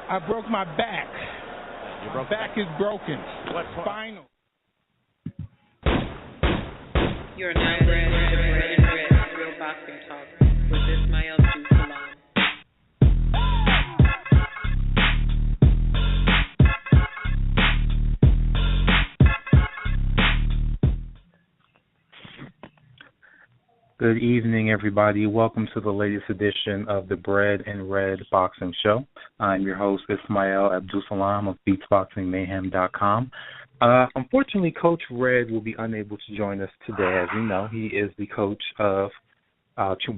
I broke my back. My back is broken. What? Spinal. You're now ready to Bread and Red Real Boxing Talk with Ismael AbduSalaam. Good evening, everybody. Welcome to the latest edition of the Bread and Red Boxing Show. I'm your host, Ismael AbduSalaam of BeatsBoxingMayhem.com. Unfortunately, Coach Red will be unable to join us today. As you know, he is the coach of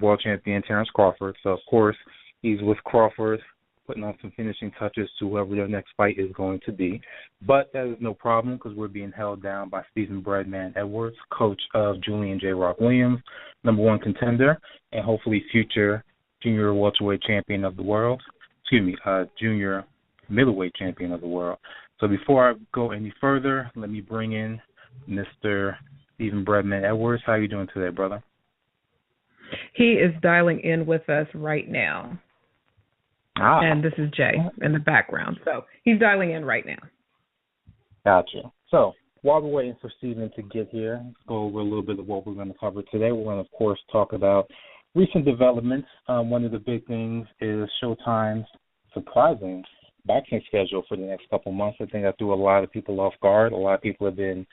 world champion Terrence Crawford. So, of course, he's with Crawford, putting on some finishing touches to whoever their next fight is going to be. But that is no problem because we're being held down by Stephen Breadman Edwards, coach of Julian Williams, #1 contender, and hopefully future junior welterweight champion of the world. Junior middleweight champion of the world. So before I go any further, let me bring in Mr. Stephen Breadman Edwards. How are you doing today, brother? He is dialing in with us right now. And this is Jay in the background. So he's dialing in right now. Gotcha. So while we're waiting for Stephen to get here, let's go over a little bit of what we're going to cover today. We're going to, of course, talk about recent developments. One of the big things is Showtime's surprising boxing schedule for the next couple months. I think that threw a lot of people off guard. A lot of people have been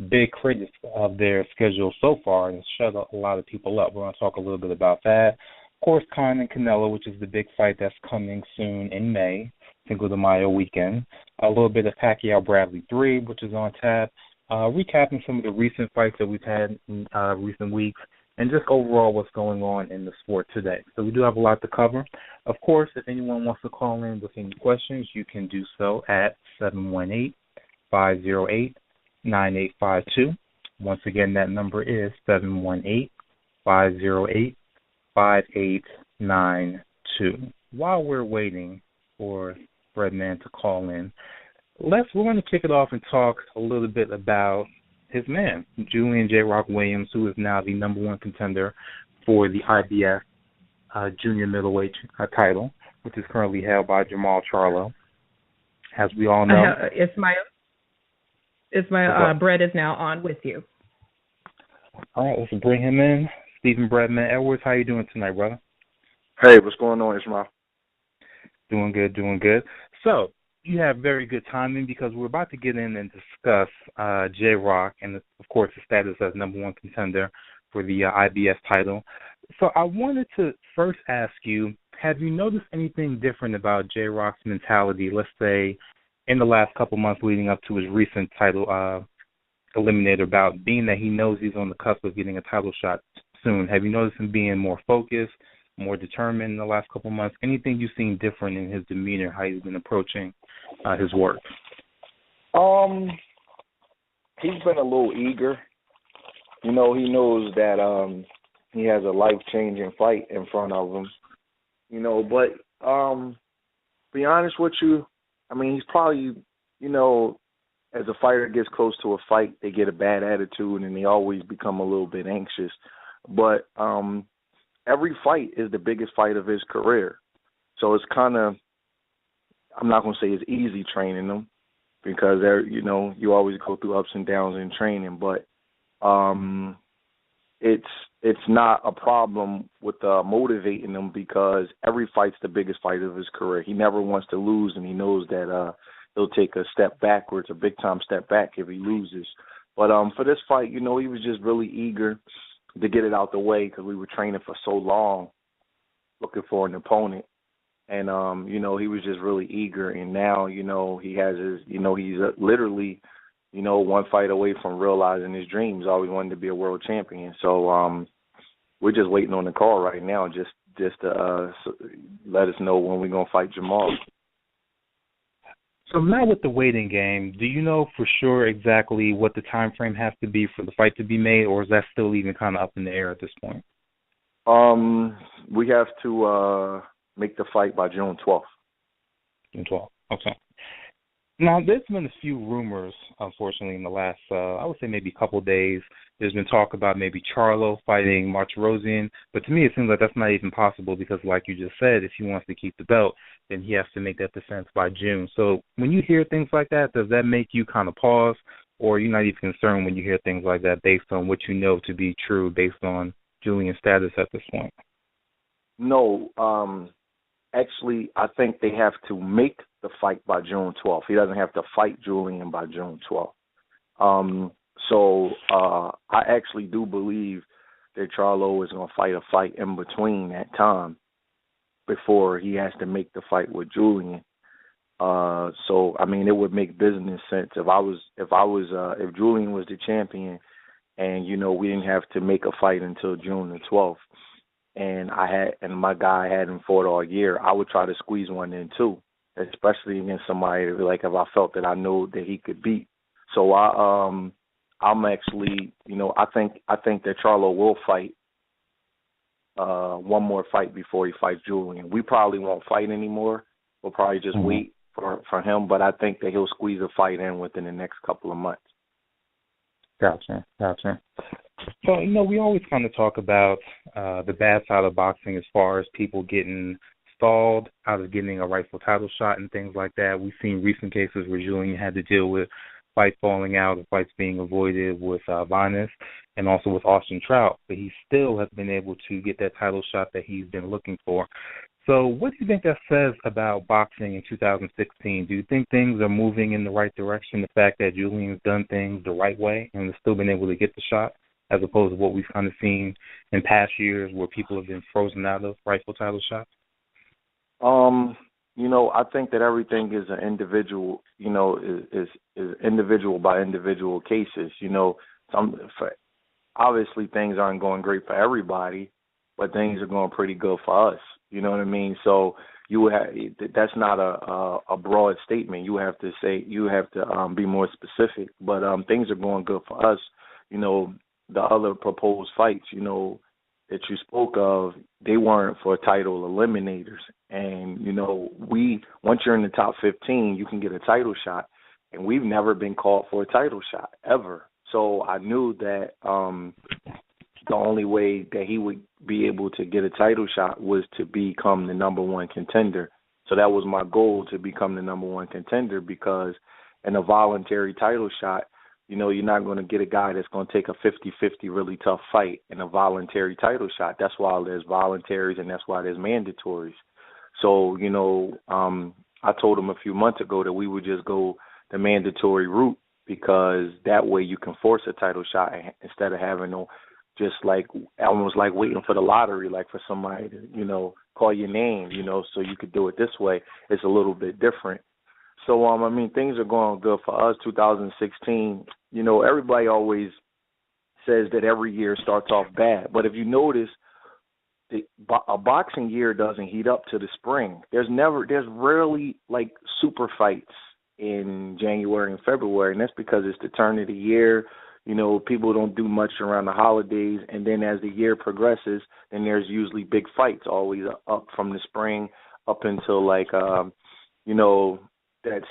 big critics of their schedule so far and shut a lot of people up. We're going to talk a little bit about that. Of course, Khan and Canelo, which is the big fight that's coming soon in May, Cinco de Mayo weekend. A little bit of Pacquiao-Bradley 3, which is on tap. Recapping some of the recent fights that we've had in recent weeks, and just overall what's going on in the sport today. So we do have a lot to cover. Of course, if anyone wants to call in with any questions, you can do so at 718-508-9852. Once again, that number is 718-508-9852. While we're waiting for Breadman to call in, we're going to kick it off and talk a little bit about his man, Julian Williams, who is now the #1 contender for the IBF junior middleweight title, which is currently held by Jermall Charlo. As we all know, Ismael, Brett is now on with you. All right, let's bring him in. Stephen Breadman Edwards, how you doing tonight, brother? Hey, what's going on, Ismael? Doing good. So, you have very good timing because we're about to get in and discuss J-Rock and, of course, the status as #1 contender for the IBF title. So I wanted to first ask you, have you noticed anything different about J-Rock's mentality, let's say, in the last couple months leading up to his recent title eliminator bout, being that he knows he's on the cusp of getting a title shot soon? Have you noticed him being more focused, more determined in the last couple months? Anything you've seen different in his demeanor, how he's been approaching his work? He's been a little eager. You know, he knows that he has a life-changing fight in front of him. You know, but be honest with you, I mean, he's probably, you know, as a fighter gets close to a fight, they get a bad attitude and they always become a little bit anxious. But every fight is the biggest fight of his career. So it's kind of, I'm not going to say it's easy training them because, you know, you always go through ups and downs in training. But it's not a problem with motivating them because every fight's the biggest fight of his career. He never wants to lose, and he knows that he'll take a step backwards, a big-time step back if he loses. But for this fight, you know, he was just really eager to get it out the way because we were training for so long looking for an opponent. And, you know, he was just really eager. And now, you know, he has his, you know, he's literally, you know, one fight away from realizing his dreams. Always wanted to be a world champion. So we're just waiting on the call right now just to let us know when we're going to fight Jermall. So now with the waiting game, do you know for sure exactly what the time frame has to be for the fight to be made, or is that still even kind of up in the air at this point? We have to make the fight by June 12th. June 12th, okay. Now, there's been a few rumors, unfortunately, in the last, I would say maybe a couple of days. There's been talk about maybe Charlo fighting Martirosyan, but to me it seems like that's not even possible because, like you just said, if he wants to keep the belt, then he has to make that defense by June. So when you hear things like that, does that make you kind of pause, or are you not even concerned when you hear things like that based on what you know to be true based on Julian's status at this point? No, actually, I think they have to make the fight by June 12th. He doesn't have to fight Julian by June 12th. So I actually do believe that Charlo is going to fight a fight in between that time before he has to make the fight with Julian. So I mean, it would make business sense if Julian was the champion, and we didn't have to make a fight until June the 12th, and my guy hadn't fought all year. I would try to squeeze one in too, especially against somebody like if I felt that I know that he could beat. So I'm actually, I think that Charlo will fight one more fight before he fights Julian. We probably won't fight anymore. We'll probably just wait for him, but I think that he'll squeeze a fight in within the next couple of months. Gotcha. So, we always kind of talk about the bad side of boxing as far as people getting stalled out of getting a rightful title shot and things like that. We've seen recent cases where Julian had to deal with fights falling out, fights being avoided with Vinus and also with Austin Trout, but he still has been able to get that title shot that he's been looking for. So what do you think that says about boxing in 2016? Do you think things are moving in the right direction, the fact that Julian's done things the right way and has still been able to get the shot, as opposed to what we've kind of seen in past years where people have been frozen out of rightful title shots? I think that everything is an individual, is individual by individual cases. Obviously things aren't going great for everybody, but things are going pretty good for us. You know what I mean? So that's not a broad statement. You have to be more specific. But things are going good for us. The other proposed fights, that you spoke of, they weren't for title eliminators. And, once you're in the top 15, you can get a title shot. And we've never been called for a title shot, ever. So I knew that the only way that he would be able to get a title shot was to become the number one contender. So that was my goal, to become the number one contender, because in a voluntary title shot, you're not going to get a guy that's going to take a 50-50 really tough fight in a voluntary title shot. That's why there's voluntaries and that's why there's mandatories. So, I told him a few months ago that we would just go the mandatory route, because that way you can force a title shot instead of having just like almost like waiting for the lottery, like for somebody to, call your name, so you could do it this way. It's a little bit different. So, things are going good for us. 2016, everybody always says that every year starts off bad. But if you notice, a boxing year doesn't heat up to the spring. There's rarely like super fights in January and February, and that's because it's the turn of the year. People don't do much around the holidays, and then as the year progresses, then there's usually big fights always up from the spring up until like that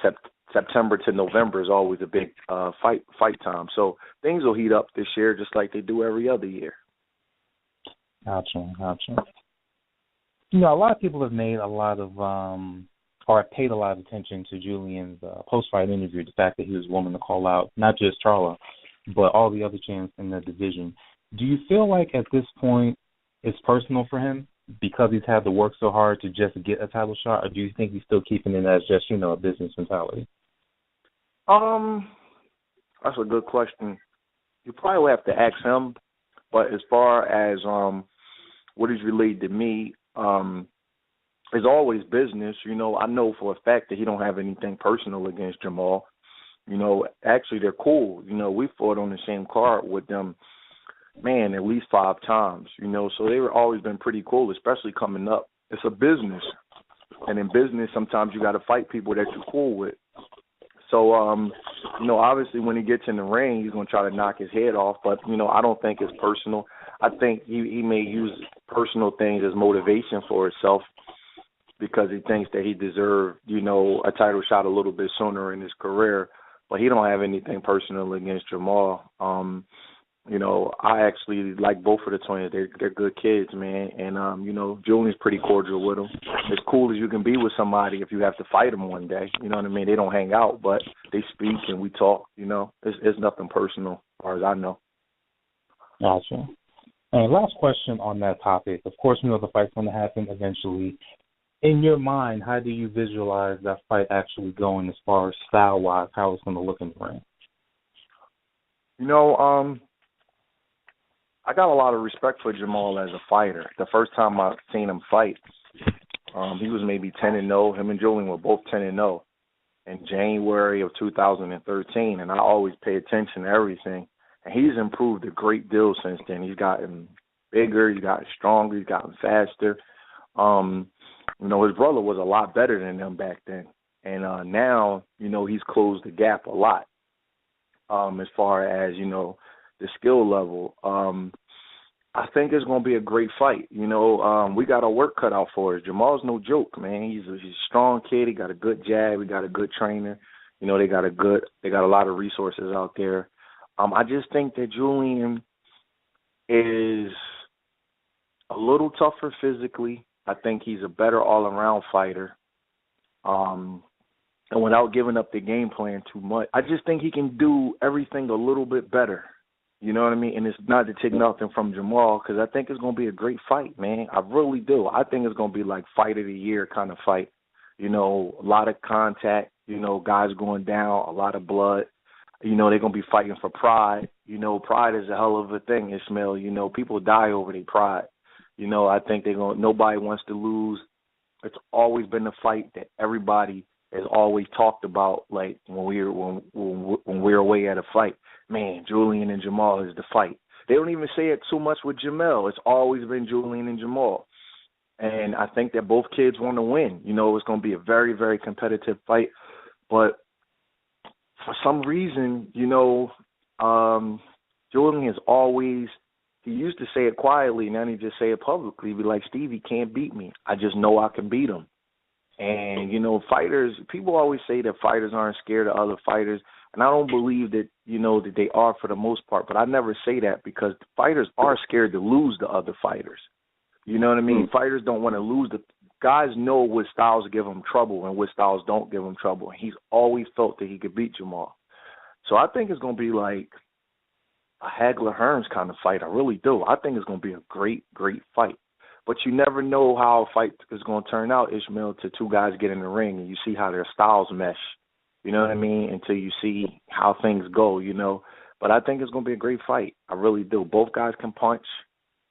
September to November is always a big fight time. So things will heat up this year just like they do every other year. Gotcha. A lot of people have made a lot of or paid a lot of attention to Julian's post-fight interview, the fact that he was willing to call out not just Charlo, but all the other champs in the division. Do you feel like at this point it's personal for him because he's had to work so hard to just get a title shot, or do you think he's still keeping it as just, a business mentality? That's a good question. You probably will have to ask him, but as far as what is related to me, it's always business. I know for a fact that he don't have anything personal against Jamal. Actually they're cool. We fought on the same card with them, at least 5 times, so they've always been pretty cool, especially coming up. It's a business. And in business, sometimes you got to fight people that you're cool with. So, obviously when he gets in the ring, he's going to try to knock his head off. But, I don't think it's personal. I think he may use personal things as motivation for himself because he thinks that he deserved, a title shot a little bit sooner in his career. But he don't have anything personal against Jamal. I actually like both of the twins. They're good kids, man. And Julian's pretty cordial with them. As cool as you can be with somebody if you have to fight them one day. You know what I mean? They don't hang out, but they speak and we talk. It's nothing personal as far as I know. Gotcha. And last question on that topic. Of course, we know the fight's going to happen eventually. In your mind, how do you visualize that fight actually going as far as style-wise, how it's going to look in the ring? I got a lot of respect for Jamal as a fighter. The first time I seen him fight, he was maybe 10-0. Him and Julian were both 10-0 in January of 2013, and I always pay attention to everything. And he's improved a great deal since then. He's gotten bigger, he's gotten stronger, he's gotten faster. His brother was a lot better than him back then. And now, he's closed the gap a lot as far as, the skill level. I think it's going to be a great fight. We got our work cut out for us. Jamal's no joke, man. He's a strong kid. He got a good jab. He got a good trainer. They got a lot of resources out there. I just think that Julian is a little tougher physically. I think he's a better all-around fighter. And without giving up the game plan too much, I just think he can do everything a little bit better. You know what I mean? And it's not to take nothing from Jamal, because I think it's going to be a great fight, man. I really do. I think it's going to be like fight of the year kind of fight. A lot of contact, guys going down, a lot of blood. They're going to be fighting for pride. Pride is a hell of a thing, Ismael. People die over their pride. I think nobody wants to lose. It's always been a fight that everybody has always talked about, like when we're away at a fight. Man, Julian and Jamal is the fight. They don't even say it too much with Jamel. It's always been Julian and Jamal. And I think that both kids want to win. It's going to be a very, very competitive fight. But for some reason, Julian has always, he used to say it quietly, now he just say it publicly. He'd be like, Steve, he can't beat me. I just know I can beat him. And, fighters, people always say that fighters aren't scared of other fighters. And I don't believe that, that they are for the most part. But I never say that, because fighters are scared to lose to other fighters. You know what I mean? Fighters don't want to lose. The guys know what styles give them trouble and what styles don't give them trouble. And he's always felt that he could beat Jamal. So I think it's going to be like a Hagler-Hearns kind of fight. I really do. I think it's going to be a great, great fight. But you never know how a fight is going to turn out, Ismael, till two guys get in the ring and you see how their styles mesh. You know what I mean? Until you see how things go, But I think it's going to be a great fight. I really do. Both guys can punch.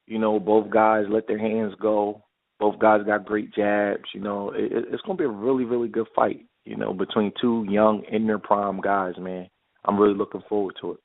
Both guys let their hands go. Both guys got great jabs. It's going to be a really, really good fight, between two young, in their prime guys, man. I'm really looking forward to it.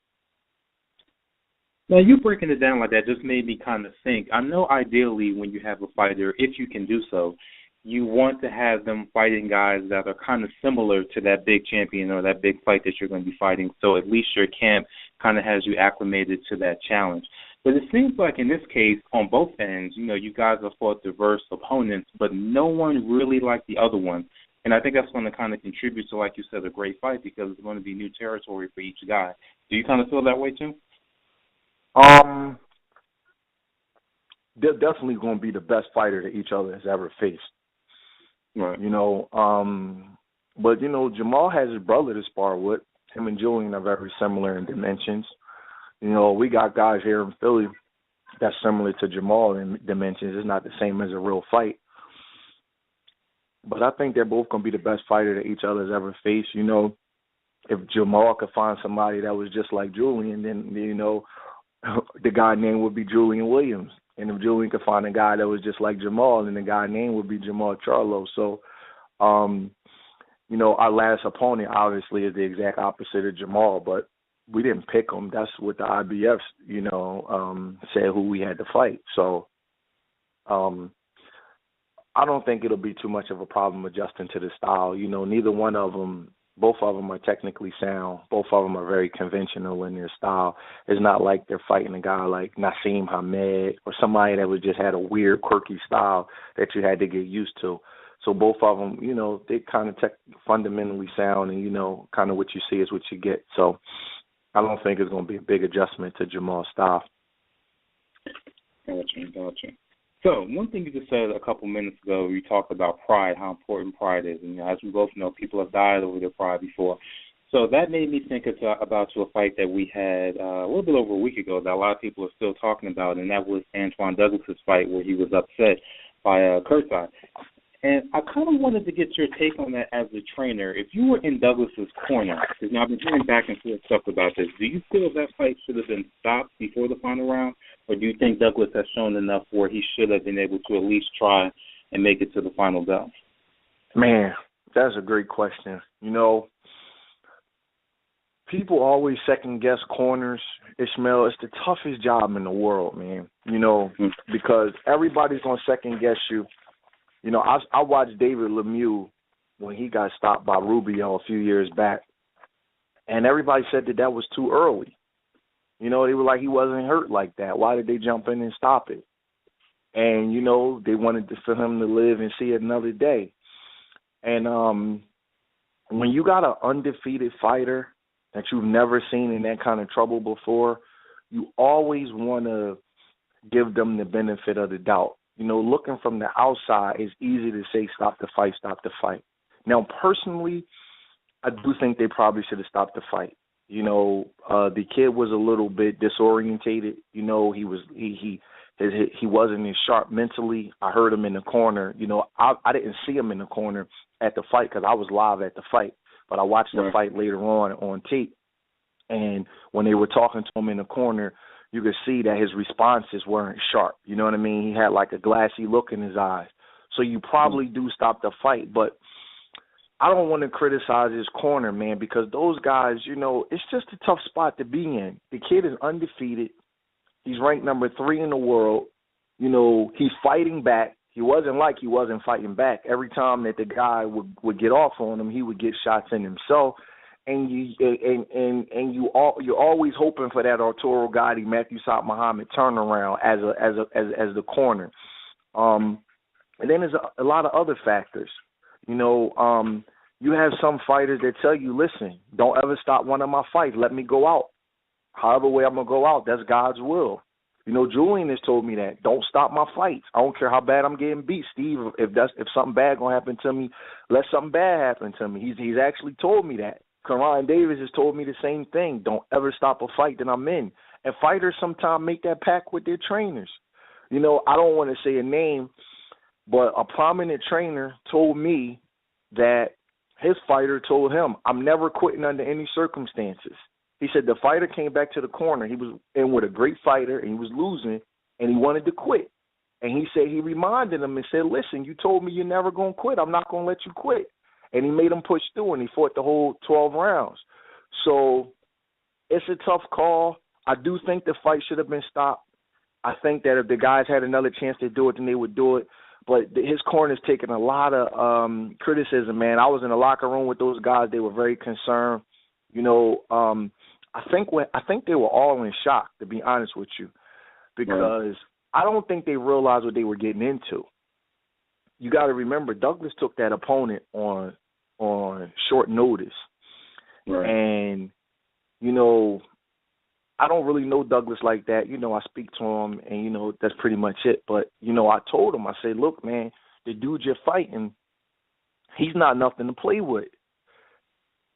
Now, you breaking it down like that just made me kind of think. I know ideally when you have a fighter, if you can do so, you want to have them fighting guys that are kind of similar to that big champion or that big fight that you're going to be fighting, so at least your camp kind of has you acclimated to that challenge. But it seems like in this case, on both ends, you guys have fought diverse opponents, but no one really liked the other one. And I think that's going to kind of contribute to, like you said, a great fight, because it's going to be new territory for each guy. Do you kind of feel that way too? They're definitely going to be the best fighter that each other has ever faced. Right. But Jamal has his brother to spar with. Him and Julian are very similar in dimensions. We got guys here in Philly that's similar to Jamal in dimensions. It's not the same as a real fight. But I think they're both going to be the best fighter that each other has ever faced. If Jamal could find somebody that was just like Julian, then, the guy name would be Julian Williams. And if Julian could find a guy that was just like Jamal, then the guy name would be Jamal Charlo. So, our last opponent obviously is the exact opposite of Jamal, but we didn't pick him. That's what the IBF, said who we had to fight. So, I don't think it'll be too much of a problem adjusting to the style. Neither one of them, both of them are technically sound. Both of them are very conventional in their style. It's not like they're fighting a guy like Nassim Hamed or somebody that was just had a weird, quirky style that you had to get used to. So both of them, they kind of fundamentally sound, and, kind of what you see is what you get. So I don't think it's going to be a big adjustment to Jamal's style. Gotcha. So one thing you just said a couple minutes ago, you talked about pride, how important pride is. And as we both know, people have died over their pride before. So that made me think about a fight that we had a little bit over a week ago that a lot of people are still talking about, and that was Antoine Douglas's fight where he was upset by Kurtzai. And I kind of wanted to get your take on that as a trainer. If you were in Douglas's corner, because now I've been hearing back and forth stuff about this, do you feel that fight should have been stopped before the final round, or do you think Douglas has shown enough where he should have been able to at least try and make it to the final bell? Man, that's a great question. You know, people always second-guess corners, Ismael. It's the toughest job in the world, man, you know, because everybody's going to second-guess you. You know, I watched David Lemieux when he got stopped by Rubio a few years back, and everybody said that was too early. You know, they were like, he wasn't hurt like that. Why did they jump in and stop it? And, you know, they wanted for him to live and see another day. And when you got an undefeated fighter that you've never seen in that kind of trouble before, you always want to give them the benefit of the doubt. You know, looking from the outside, it's easy to say, stop the fight. Now, personally, I do think they probably should have stopped the fight. You know, the kid was a little bit disorientated. You know, he wasn't as sharp mentally. I heard him in the corner. You know, I didn't see him in the corner at the fight because I was live at the fight, but I watched the fight later on tape. And when they were talking to him in the corner, you could see that his responses weren't sharp. You know what I mean? He had like a glassy look in his eyes. So you probably do stop the fight, but I don't want to criticize his corner, man, because those guys, you know, it's just a tough spot to be in. The kid is undefeated. He's ranked number 3 in the world. You know, he's fighting back. He wasn't fighting back. Every time that the guy would get off on him, he would get shots in himself. And you're always hoping for that Arturo Gotti, Matthew Saad Muhammad turnaround as the corner. And then there's a lot of other factors. You know, you have some fighters that tell you, listen, don't ever stop one of my fights. Let me go out. However way I'm gonna go out, that's God's will. You know, Julian has told me that. Don't stop my fights. I don't care how bad I'm getting beat, Steve. If something bad gonna happen to me, let something bad happen to me. He's actually told me that. Karan Davis has told me the same thing. Don't ever stop a fight that I'm in. And fighters sometimes make that pact with their trainers. You know, I don't want to say a name, but a prominent trainer told me that his fighter told him, I'm never quitting under any circumstances. He said the fighter came back to the corner. He was in with a great fighter, and he was losing, and he wanted to quit. And he said he reminded him and said, listen, you told me you're never going to quit. I'm not going to let you quit. And he made him push through, and he fought the whole 12 rounds. So it's a tough call. I do think the fight should have been stopped. I think that if the guys had another chance to do it, then they would do it. But his corner's taken a lot of criticism, man. I was in the locker room with those guys. They were very concerned. You know, I think they were all in shock, to be honest with you, because I don't think they realized what they were getting into. You got to remember, Douglas took that opponent on short notice. Right. And, you know, I don't really know Douglas like that. You know, I speak to him, and, you know, that's pretty much it. But, you know, I told him, I said, look, man, the dude you're fighting, he's not nothing to play with.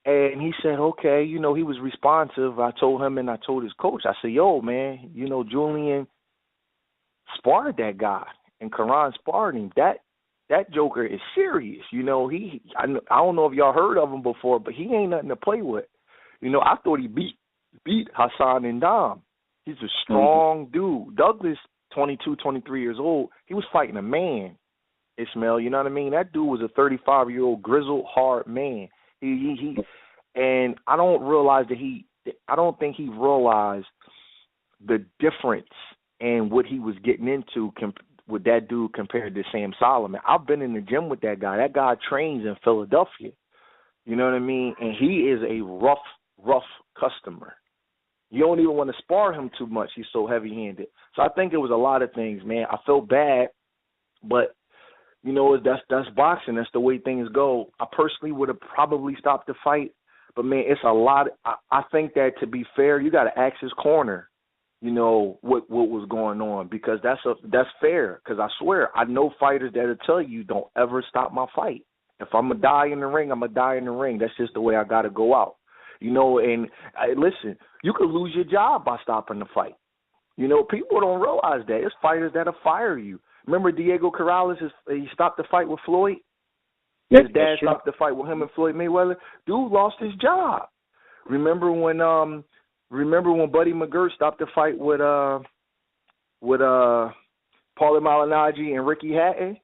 And he said, okay, you know, he was responsive. I told him and I told his coach, I said, yo, man, you know, Julian sparred that guy, and Karan sparred him. That joker is serious. You know, I don't know if y'all heard of him before, but he ain't nothing to play with. You know, I thought he beat Hassan and Dom. He's a strong dude. Douglas, 22, 23 years old, he was fighting a man, Ismael. You know what I mean? That dude was a 35-year-old grizzled, hard man. He and I don't think he realized the difference in what he was getting into with that dude compared to Sam Solomon. I've been in the gym with that guy. That guy trains in Philadelphia. You know what I mean? And he is a rough customer. You don't even want to spar him too much. He's so heavy-handed. So I think it was a lot of things, man. I felt bad, but, you know, that's boxing. That's the way things go. I personally would have probably stopped the fight, But, man, it's a lot. I think that, to be fair, you got to ask his corner, what was going on, because that's fair. Because I swear, I know fighters that'll tell you, don't ever stop my fight. If I'm going to die in the ring, I'm going to die in the ring. That's just the way I got to go out. And listen, you could lose your job by stopping the fight. People don't realize that. It's fighters that'll fire you. Remember Diego Corrales, he stopped the fight with Floyd? His dad stopped the fight with him and Floyd Mayweather. Dude lost his job. Remember when Buddy McGirt stopped the fight with Paulie Malignaggi and Ricky Hatton?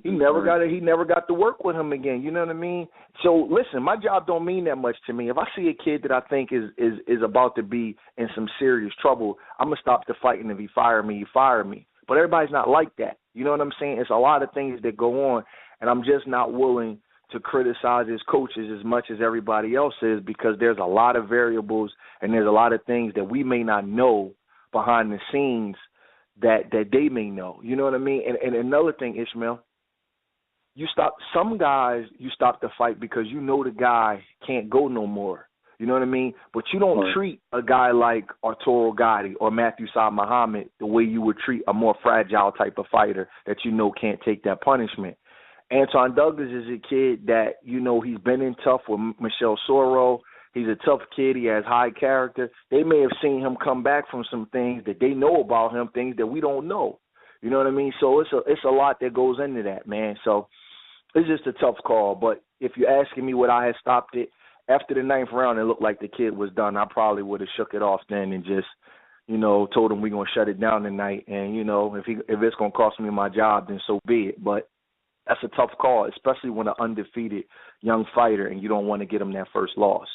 He never got to work with him again. You know what I mean? So listen, my job don't mean that much to me. If I see a kid that I think is about to be in some serious trouble, I'm gonna stop the fight, and if he fire me, he fire me. But everybody's not like that. You know what I'm saying? It's a lot of things that go on, and I'm just not willing to criticize his coaches as much as everybody else is, because there's a lot of variables and there's a lot of things that we may not know behind the scenes that they may know. You know what I mean? And another thing, Ismael, you stop the fight because the guy can't go no more. You know what I mean? But you don't treat a guy like Arturo Gatti or Matthew Saad Muhammad the way you would treat a more fragile type of fighter that can't take that punishment. Antoine Douglas is a kid that, he's been in tough with Michelle Soro. He's a tough kid. He has high character. They may have seen him come back from some things that they know about him, things that we don't know. You know what I mean? So it's a lot that goes into that, man. So it's just a tough call. But if you're asking me would I have stopped it, after the 9th round, it looked like the kid was done. I probably would have shook it off then and just, told him we're going to shut it down tonight. And, if it's going to cost me my job, then so be it. But that's a tough call, especially when an undefeated young fighter and you don't want to get him that first loss.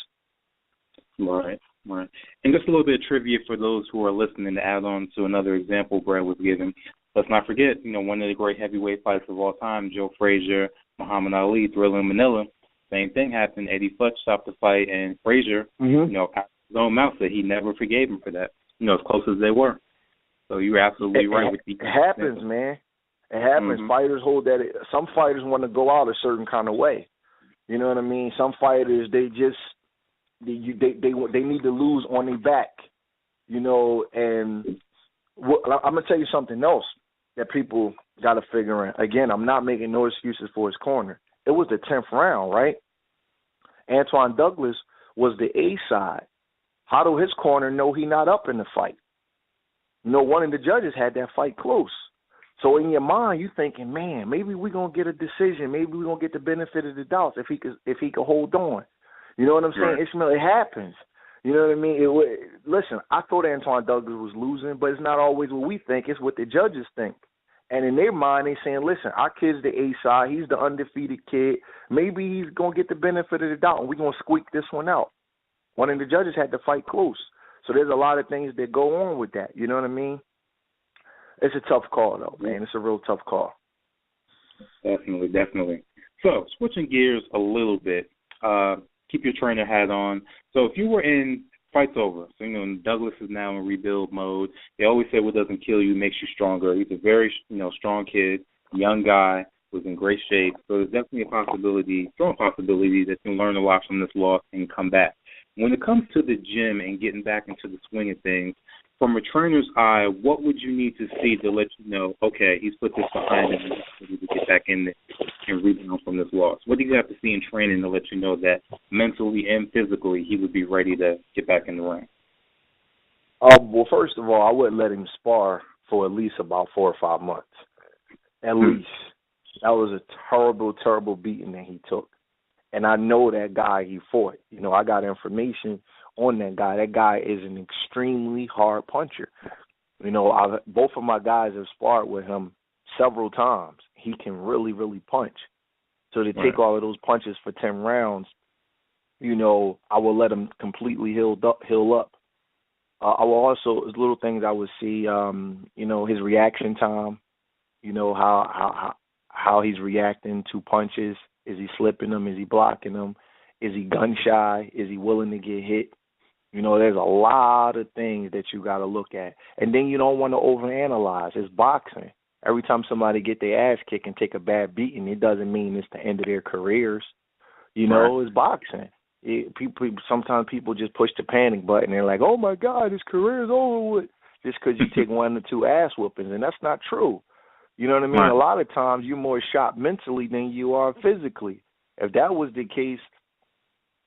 Right. And just a little bit of trivia for those who are listening to add on to another example Brad was given. Let's not forget, one of the great heavyweight fights of all time, Joe Frazier, Muhammad Ali, Thriller in Manila. Same thing happened. Eddie Futch stopped the fight, and Frazier, out his own mouth said he never forgave him for that. As close as they were. So you're absolutely right with it. It happens, man. It happens. Mm-hmm. Fighters hold that. Some fighters want to go out a certain kind of way. You know what I mean? Some fighters, they need to lose on their back. And I'm gonna tell you something else that people got to figure out. Again, I'm not making no excuses for his corner. It was the 10th round, right? Antoine Douglas was the A side. How do his corner know he not up in the fight? One of the judges had that fight close. So in your mind, you thinking, man, maybe we're going to get a decision. Maybe we're going to get the benefit of the doubt if he could hold on. You know what I'm saying, right. Ismael? It happens. You know what I mean? Listen, I thought Antoine Douglas was losing, but it's not always what we think. It's what the judges think. And in their mind, they saying, listen, our kid's the A side. He's the undefeated kid. Maybe he's going to get the benefit of the doubt, and we're going to squeak this one out. One of the judges had to fight close. So there's a lot of things that go on with that. You know what I mean? It's a tough call, though, man. It's a real tough call. Definitely. So switching gears a little bit, keep your trainer hat on. So if you were in fight's over, so Douglas is now in rebuild mode. They always say what doesn't kill you makes you stronger. He's a very strong kid, young guy, was in great shape. So there's definitely a strong possibility that you'll learn a lot from this loss and come back. When it comes to the gym and getting back into the swing of things, from a trainer's eye, what would you need to see to let you know, okay, he's put this behind him and he's ready to get back in there and rebound from this loss? What do you have to see in training to let you know that mentally and physically he would be ready to get back in the ring? Well, first of all, I wouldn't let him spar for at least about 4 or 5 months. At least. That was a terrible, terrible beating that he took. And I know that guy he fought. I got information on that guy. That guy is an extremely hard puncher. Both of my guys have sparred with him several times. He can really, really punch. So to take all of those punches for 10 rounds, I will let him completely heal up. I will also, there's little things I would see, his reaction time, how he's reacting to punches. Is he slipping them? Is he blocking them? Is he gun shy? Is he willing to get hit? There's a lot of things that you got to look at. And then you don't want to overanalyze. It's boxing. Every time somebody get their ass kicked and take a bad beating, it doesn't mean it's the end of their careers. It's boxing. Sometimes people just push the panic button. They're like, oh, my God, his career is over with, just because you take 1 or 2 ass whoopings, and that's not true. You know what I mean? Right. A lot of times you're more shot mentally than you are physically. If that was the case,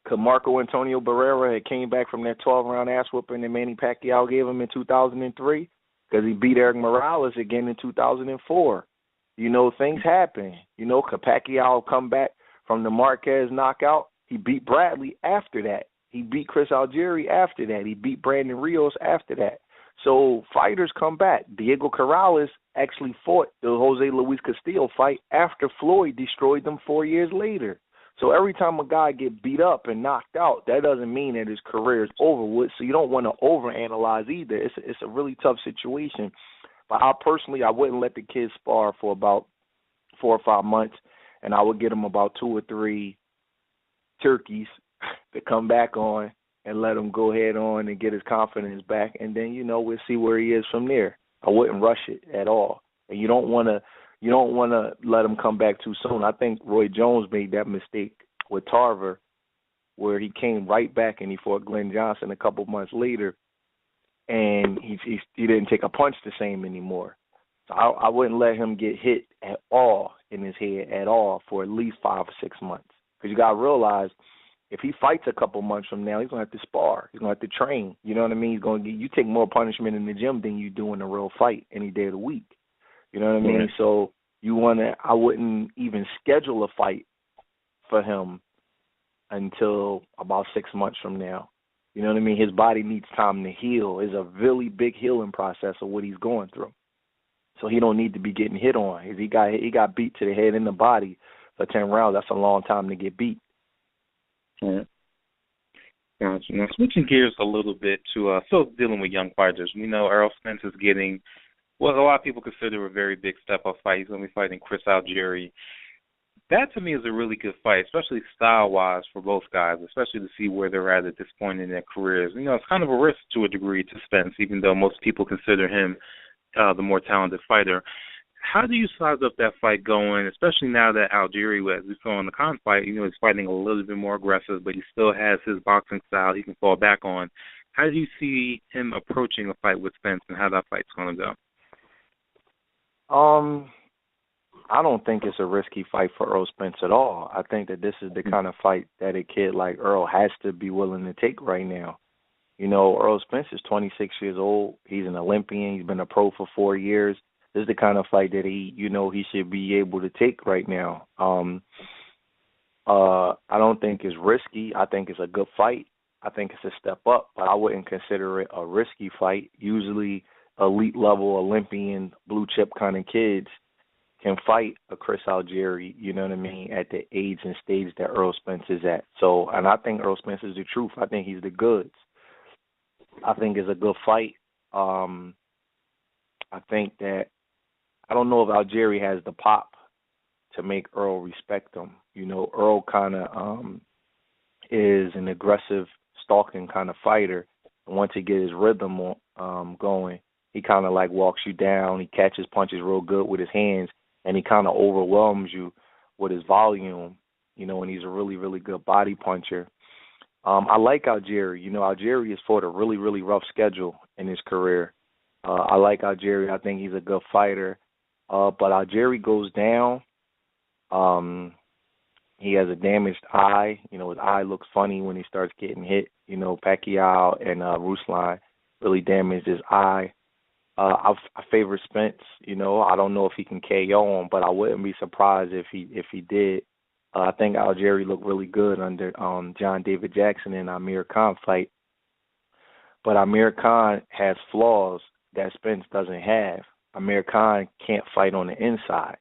could Marco Antonio Barrera had came back from that 12-round ass whooping that Manny Pacquiao gave him in 2003? Because he beat Eric Morales again in 2004. You know, things happen. You know, could Pacquiao come back from the Marquez knockout? He beat Bradley after that. He beat Chris Algieri after that. He beat Brandon Rios after that. So fighters come back. Diego Corrales actually fought the Jose Luis Castillo fight after Floyd destroyed them 4 years later. So every time a guy get beat up and knocked out, that doesn't mean that his career is over with. So you don't want to overanalyze either. It's a really tough situation. But I wouldn't let the kids spar for about 4 or 5 months, and I would get him about 2 or 3 turkeys to come back on and let him go head on and get his confidence back. And then, you know, we'll see where he is from there. I wouldn't rush it at all. And you don't want to let him come back too soon. I think Roy Jones made that mistake with Tarver, where he came right back and he fought Glenn Johnson a couple months later, and he didn't take a punch the same anymore. So I wouldn't let him get hit at all in his head at all for at least 5 or 6 months. Because you got to realize, if he fights a couple months from now, he's going to have to spar. He's going to have to train. You know what I mean? He's going to you take more punishment in the gym than you do in a real fight any day of the week. You know what I mean? Right. So I wouldn't even schedule a fight for him until about 6 months from now. You know what I mean? His body needs time to heal. It's a really big healing process of what he's going through. So he don't need to be getting hit on. If he got beat to the head and the body for 10 rounds, that's a long time to get beat. Yeah. Gotcha. Now, switching gears a little bit to still dealing with young fighters. We know Errol Spence is getting what a lot of people consider a very big step-up fight. He's going to be fighting Chris Algieri. That, to me, is a really good fight, especially style-wise for both guys, especially to see where they're at this point in their careers. You know, it's kind of a risk to a degree to Spence, even though most people consider him the more talented fighter. How do you size up that fight going, especially now that Algieri, as we saw in the Khan fight, you know, he's fighting a little bit more aggressive, but he still has his boxing style he can fall back on. How do you see him approaching a fight with Spence and how that fight's going to go? I don't think it's a risky fight for Earl Spence at all. I think that this is the kind of fight that a kid like Earl has to be willing to take right now. You know, Earl Spence is 26 years old. He's an Olympian. He's been a pro for 4 years. This is the kind of fight that he should be able to take right now. I don't think it's risky. I think it's a good fight. I think it's a step up, but I wouldn't consider it a risky fight. Usually elite-level Olympian, blue-chip kind of kids can fight a Chris Algieri, you know what I mean, at the age and stage that Earl Spence is at. So, and I think Earl Spence is the truth. I think he's the goods. I think it's a good fight. I think that I don't know if Algieri has the pop to make Earl respect him. You know, Earl kind of is an aggressive, stalking kind of fighter. And once he gets his rhythm going, he kind of like walks you down. He catches punches real good with his hands, and he kind of overwhelms you with his volume, you know, and he's a really, really good body puncher. I like Algieri. You know, Algieri has fought a really, really rough schedule in his career. I like Algieri. I think he's a good fighter. But Algieri goes down. He has a damaged eye. You know, his eye looks funny when he starts getting hit. You know, Pacquiao and Ruslan really damaged his eye. I favor Spence. You know, I don't know if he can KO him, but I wouldn't be surprised if he did. I think Algieri looked really good under John David Jackson and Amir Khan fight. But Amir Khan has flaws that Spence doesn't have. Amir Khan can't fight on the inside.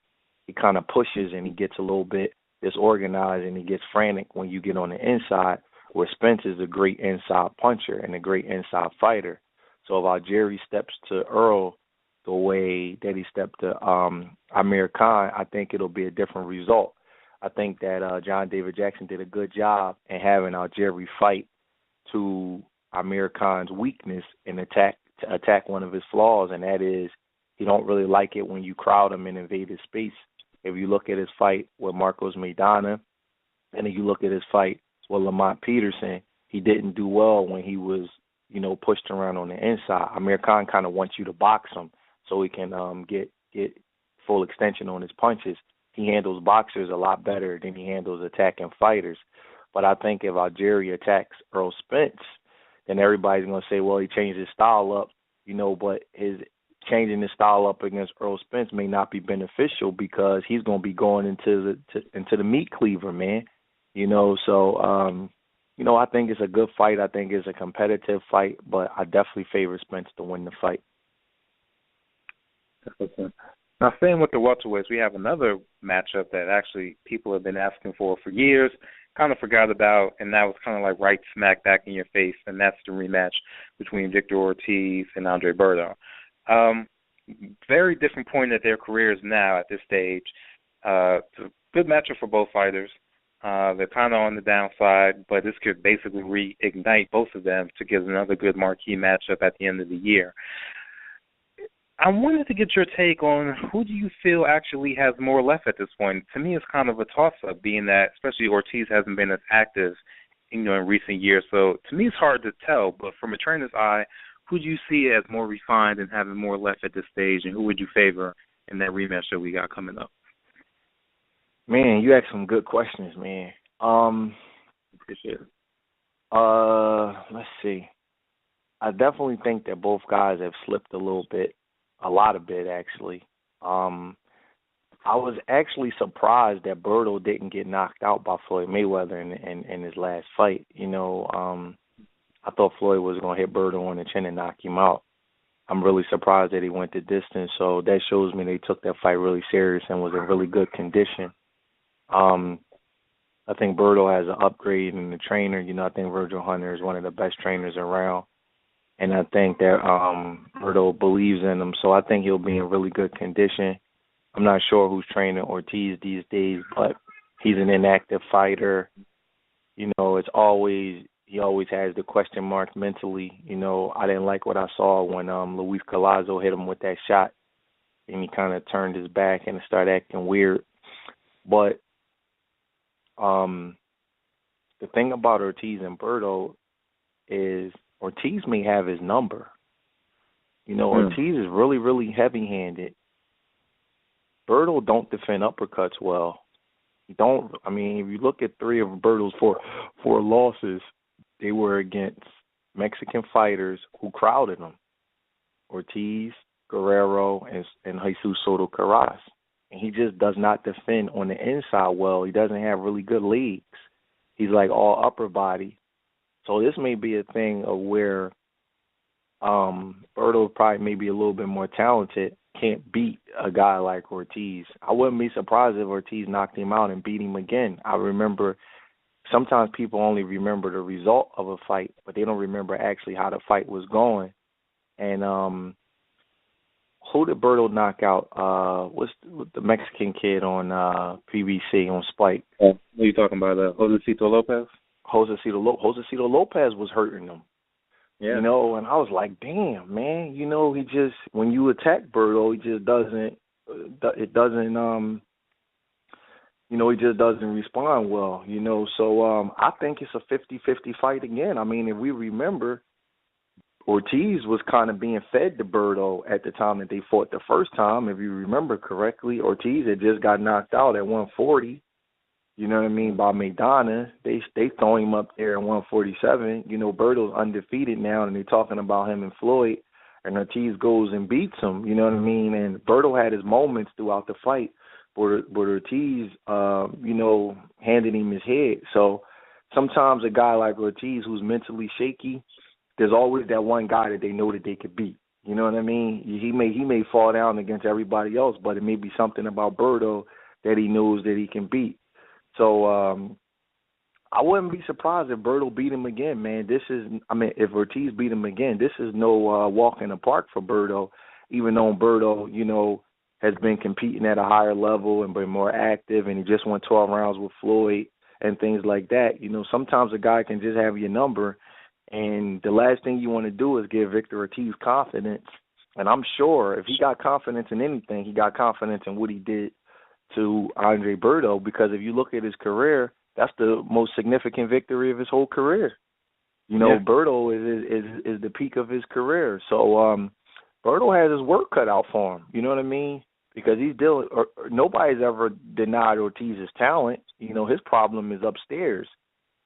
He kind of pushes and he gets a little bit disorganized and he gets frantic when you get on the inside, where Spence is a great inside puncher and a great inside fighter. So if Algieri steps to Earl the way that he stepped to Amir Khan, I think it'll be a different result. I think that John David Jackson did a good job in having Algieri fight to Amir Khan's weakness and attack one of his flaws, and that is he don't really like it when you crowd him and invade his space. If you look at his fight with Marcos Maidana, and if you look at his fight with Lamont Peterson, he didn't do well when he was, pushed around on the inside. Amir Khan kind of wants you to box him so he can get full extension on his punches. He handles boxers a lot better than he handles attacking fighters. But I think if Algieri attacks Earl Spence, then everybody's going to say, well, he changed his style up, but his changing his style up against Earl Spence may not be beneficial because he's going to be going into the meat cleaver, man. So I think it's a good fight. I think it's a competitive fight, but I definitely favor Spence to win the fight. Now, staying with the welterweights, we have another matchup that actually people have been asking for years, kind of forgot about, and now it's kind of like right smack back in your face, and that's the rematch between Victor Ortiz and Andre Berto. Very different point of their careers now at this stage. It's a good matchup for both fighters. They're kind of on the downside, but this could basically reignite both of them to get another good marquee matchup at the end of the year. I wanted to get your take on who do you feel actually has more left at this point. To me, it's kind of a toss-up, being that especially Ortiz hasn't been as active, in recent years. So to me, it's hard to tell. But from a trainer's eye, who do you see as more refined and having more left at this stage, and who would you favor in that rematch that we got coming up? Man, you asked some good questions, man. Appreciate it. Let's see. I definitely think that both guys have slipped a little bit. A lot of bit, actually. I was actually surprised that Berto didn't get knocked out by Floyd Mayweather in his last fight. I thought Floyd was going to hit Berto on the chin and knock him out. I'm really surprised that he went the distance. So that shows me they took that fight really serious and was in really good condition. I think Berto has an upgrade in the trainer. I think Virgil Hunter is one of the best trainers around. And I think that Berto believes in him. So I think he'll be in really good condition. I'm not sure who's training Ortiz these days, but he's an inactive fighter. He always has the question mark mentally. I didn't like what I saw when Luis Collazo hit him with that shot, and he kind of turned his back and started acting weird. But the thing about Ortiz and Berto is Ortiz may have his number. Ortiz is really, really heavy-handed. Berto don't defend uppercuts well. If you look at three of Berto's four losses, they were against Mexican fighters who crowded him. Ortiz, Guerrero, and Jesus Soto Caras. And he just does not defend on the inside well. He doesn't have really good legs. He's like all upper body. So this may be a thing of where Berto probably may be a little bit more talented, can't beat a guy like Ortiz. I wouldn't be surprised if Ortiz knocked him out and beat him again. I remember sometimes people only remember the result of a fight, but they don't remember actually how the fight was going. And who did Berto knock out? What's the Mexican kid on PBC on Spike? What are you talking about? Josecito Lopez? Josecito Lopez was hurting him. Yeah. And I was like, damn, man, he just, when you attack Berto, he just doesn't respond well, So I think it's a 50-50 fight again. If we remember, Ortiz was kind of being fed to Berto at the time that they fought the first time. If you remember correctly, Ortiz had just got knocked out at 140. By Maidana. They throw him up there at 147. Berto's undefeated now, and they're talking about him and Floyd, and Ortiz goes and beats him, And Berto had his moments throughout the fight, but Ortiz, handed him his head. So sometimes a guy like Ortiz who's mentally shaky, there's always that one guy that they know that they could beat. He may fall down against everybody else, but it may be something about Berto that he knows that he can beat. So I wouldn't be surprised if Berto beat him again, man. If Ortiz beat him again, this is no walk in the park for Berto, even though Berto, has been competing at a higher level and been more active, and he just won 12 rounds with Floyd and things like that. Sometimes a guy can just have your number, and the last thing you want to do is give Victor Ortiz confidence. And I'm sure if he got confidence in anything, he got confidence in what he did to Andre Berto, because if you look at his career, that's the most significant victory of his whole career. You know, Berto is the peak of his career. So Berto has his work cut out for him. You know what I mean? Because nobody's ever denied Ortiz's talent. You know, his problem is upstairs.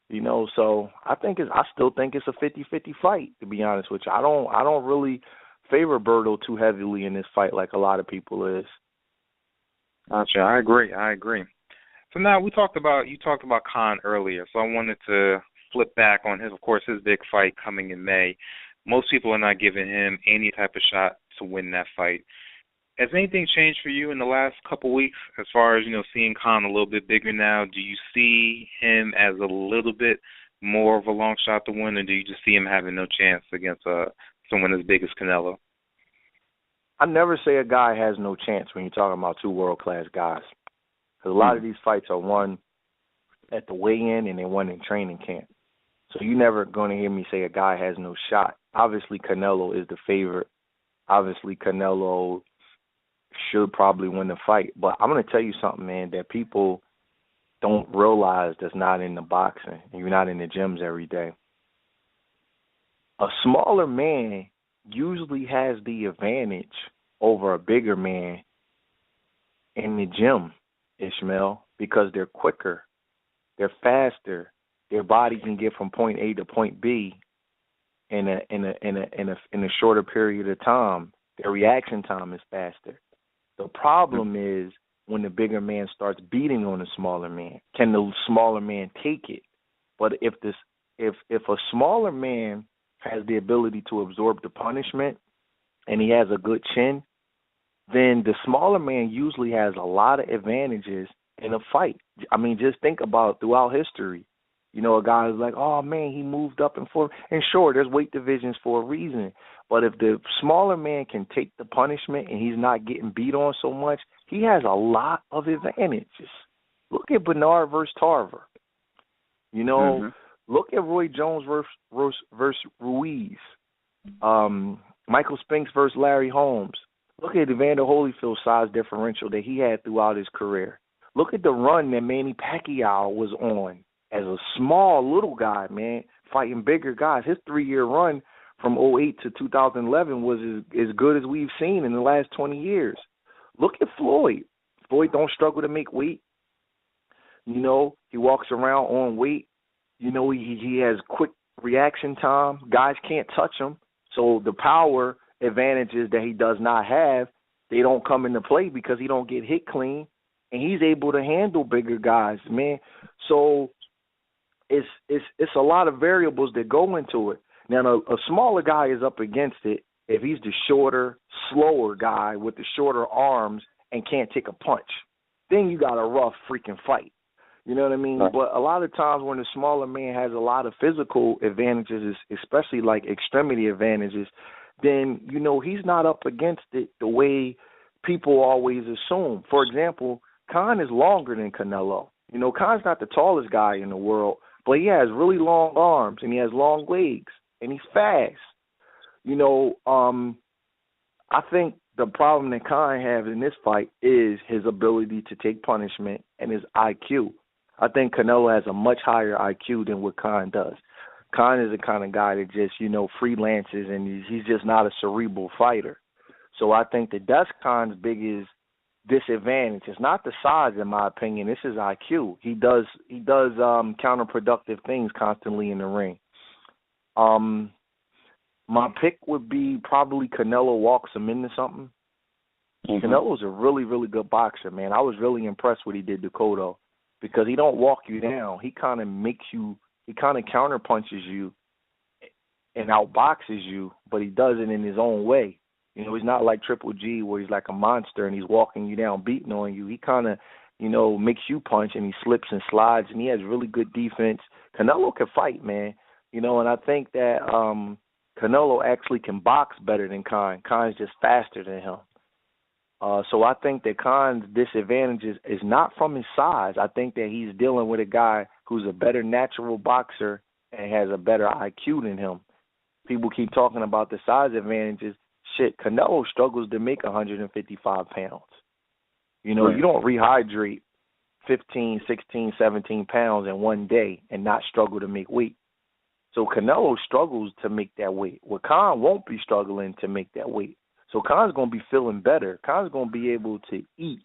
You know, so I still think it's a 50-50 fight, to be honest with you. I don't really favor Berto too heavily in this fight like a lot of people is. Gotcha. I agree. So now you talked about Khan earlier, so I wanted to flip back on his big fight coming in May. Most people are not giving him any type of shot to win that fight. Has anything changed for you in the last couple weeks as far as, seeing Khan a little bit bigger now? Do you see him as a little bit more of a long shot to win, or do you just see him having no chance against someone as big as Canelo? I never say a guy has no chance when you're talking about two world-class guys. Because a lot of these fights are won at the weigh-in and they're won in training camp. So you're never going to hear me say a guy has no shot. Obviously, Canelo is the favorite. Obviously, Canelo should probably win the fight. But I'm going to tell you something, man, that people don't realize that's not in the boxing. And you're not in the gyms every day. A smaller man usually has the advantage over a bigger man in the gym, Ismael, because they're quicker, they're faster, their body can get from point A to point B in a shorter period of time. Their reaction time is faster. The problem is when the bigger man starts beating on the smaller man. Can the smaller man take it? But if a smaller man has the ability to absorb the punishment and he has a good chin, then the smaller man usually has a lot of advantages in a fight. I mean, just think about throughout history. A guy is like, oh, man, he moved up and forth. And sure, there's weight divisions for a reason. But if the smaller man can take the punishment and he's not getting beat on so much, he has a lot of advantages. Look at Bernard versus Tarver. Look at Roy Jones versus Ruiz. Michael Spinks versus Larry Holmes. Look at Evander Holyfield's size differential that he had throughout his career. Look at the run that Manny Pacquiao was on as a small little guy, man, fighting bigger guys. His 3-year run from 2008 to 2011 was as good as we've seen in the last 20 years. Look at Floyd. Floyd don't struggle to make weight. He walks around on weight. He has quick reaction time. Guys can't touch him. So the power advantages that he does not have, they don't come into play because he don't get hit clean. And he's able to handle bigger guys, man. So it's a lot of variables that go into it. Now, a smaller guy is up against it if he's the shorter, slower guy with the shorter arms and can't take a punch. Then you got a rough freaking fight. You know what I mean? Right. But a lot of times when the smaller man has a lot of physical advantages, especially like extremity advantages, then, he's not up against it the way people always assume. For example, Khan is longer than Canelo. Khan's not the tallest guy in the world, but he has really long arms and he has long legs and he's fast. I think the problem that Khan has in this fight is his ability to take punishment and his IQ. I think Canelo has a much higher IQ than what Khan does. Khan is the kind of guy that just, freelances, and he's just not a cerebral fighter. So I think that's Khan's biggest disadvantage. It's not the size, in my opinion. It's his IQ. He does counterproductive things constantly in the ring. My pick would be probably Canelo walks him into something. Mm-hmm. Canelo's a really, really good boxer, man. I was really impressed what he did to Cotto because he don't walk you down. He kind of counterpunches you and outboxes you, but he does it in his own way. He's not like Triple G where he's like a monster and he's walking you down, beating on you. He kind of, makes you punch and he slips and slides and he has really good defense. Canelo can fight, man. And I think that Canelo actually can box better than Khan. Khan's just faster than him. So I think that Khan's disadvantage is not from his size. I think that he's dealing with a guy who's a better natural boxer and has a better IQ than him. People keep talking about the size advantages. Shit, Canelo struggles to make 155 pounds. Right. You don't rehydrate 15, 16, 17 pounds in one day and not struggle to make weight. So Canelo struggles to make that weight. Well, Khan won't be struggling to make that weight. So Khan's going to be feeling better. Khan's going to be able to eat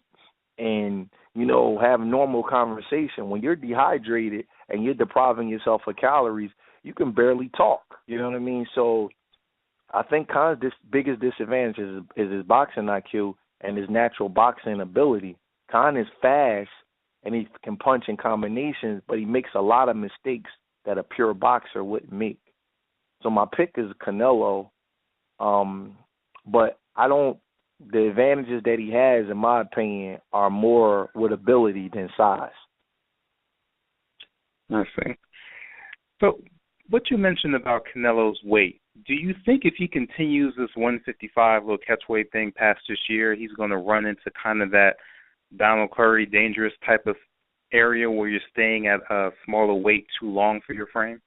and, have normal conversation. When you're dehydrated and you're depriving yourself of calories, you can barely talk. You know what I mean? So I think Khan's biggest disadvantage is his boxing IQ and his natural boxing ability. Khan is fast and he can punch in combinations, but he makes a lot of mistakes that a pure boxer wouldn't make. So my pick is Canelo, but the advantages that he has, in my opinion, are more with ability than size. I see. So what you mentioned about Canelo's weight, do you think if he continues this 155 little catchweight thing past this year, he's going to run into kind of that Donald Curry dangerous type of area where you're staying at a smaller weight too long for your frame?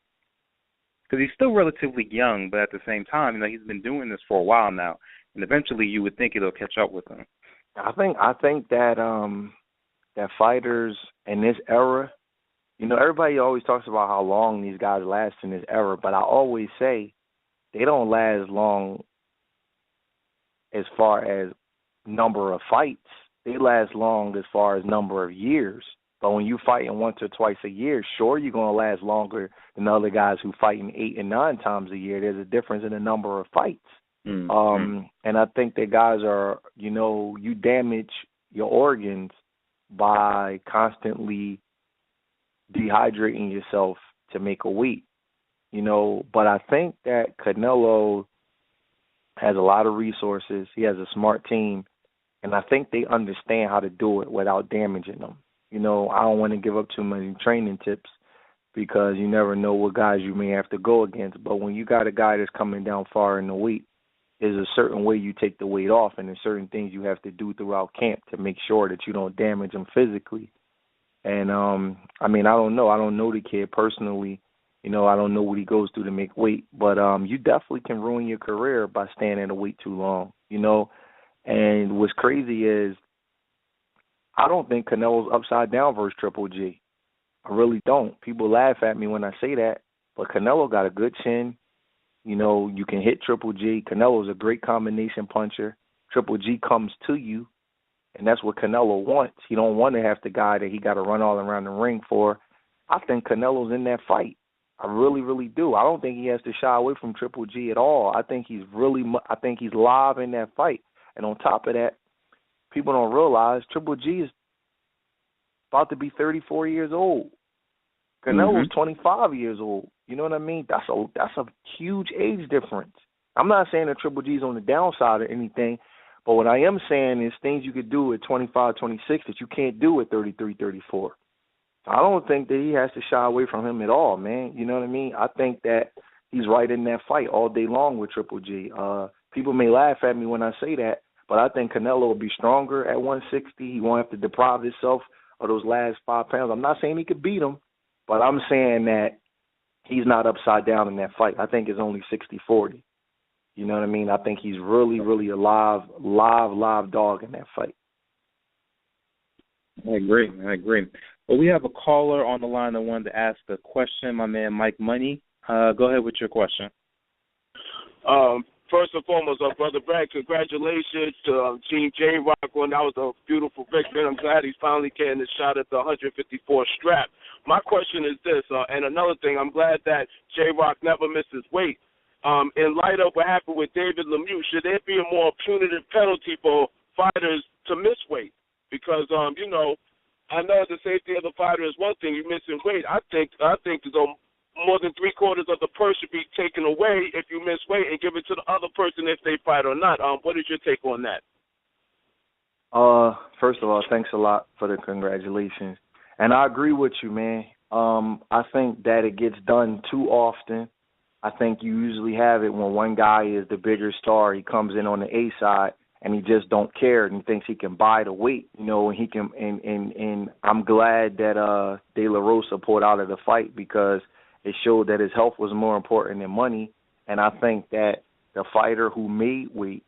Because he's still relatively young, but at the same time, he's been doing this for a while now, and eventually you would think it'll catch up with him. I think that that fighters in this era, everybody always talks about how long these guys last in this era, but I always say they don't last long as far as number of fights. They last long as far as number of years. But when you fighting once or twice a year, sure, you're going to last longer than other guys who fighting 8 and 9 times a year. There's a difference in the number of fights. Mm-hmm. And I think that guys are, you damage your organs by constantly dehydrating yourself to make a weight, But I think that Canelo has a lot of resources. He has a smart team, and I think they understand how to do it without damaging them. I don't want to give up too many training tips because you never know what guys you may have to go against. But when you got a guy that's coming down far in the weight, there's a certain way you take the weight off, and there's certain things you have to do throughout camp to make sure that you don't damage him physically. And, I don't know. I don't know the kid personally. I don't know what he goes through to make weight. But you definitely can ruin your career by staying at a weight too long, And what's crazy is I don't think Canelo's upside down versus Triple G. I really don't. People laugh at me when I say that, but Canelo got a good chin. You can hit Triple G. Canelo's a great combination puncher. Triple G comes to you, and that's what Canelo wants. He don't want to have the guy that he got to run all around the ring for. I think Canelo's in that fight. I really, really do. I don't think he has to shy away from Triple G at all. I think he's live in that fight. And on top of that, people don't realize Triple G is about to be 34 years old. Canelo's 25 years old. You know what I mean? That's a huge age difference. I'm not saying that Triple G's on the downside or anything, but what I am saying is things you could do at 25, 26 that you can't do at 33, 34. I don't think that he has to shy away from him at all, man. You know what I mean? I think that he's right in that fight all day long with Triple G. People may laugh at me when I say that, but I think Canelo will be stronger at 160. He won't have to deprive himself of those last 5 pounds. I'm not saying he could beat him, but I'm saying that he's not upside down in that fight. I think it's only 60-40. You know what I mean? I think he's really, really a live dog in that fight. I agree. Well, we have a caller on the line that wanted to ask a question, my man Mike Money. Go ahead with your question. First and foremost, Brother Brad, congratulations to Team J-Rock. That was a beautiful victory. I'm glad he's finally getting a shot at the 154 strap. My question is this, and another thing, I'm glad that J-Rock never misses weight. In light of what happened with David Lemieux, should there be a more punitive penalty for fighters to miss weight? Because, I know the safety of the fighter is one thing. You're missing weight. I think more than 3/4 of the purse should be taken away if you miss weight and give it to the other person if they fight or not. What is your take on that? First of all, thanks a lot for the congratulations. And I agree with you, man. I think that it gets done too often. I think you usually have it when one guy is the bigger star. He comes in on the A side and he just don't care and he thinks he can buy the weight, and he can. And I'm glad that De La Rosa pulled out of the fight because it showed that his health was more important than money. And I think that the fighter who made weight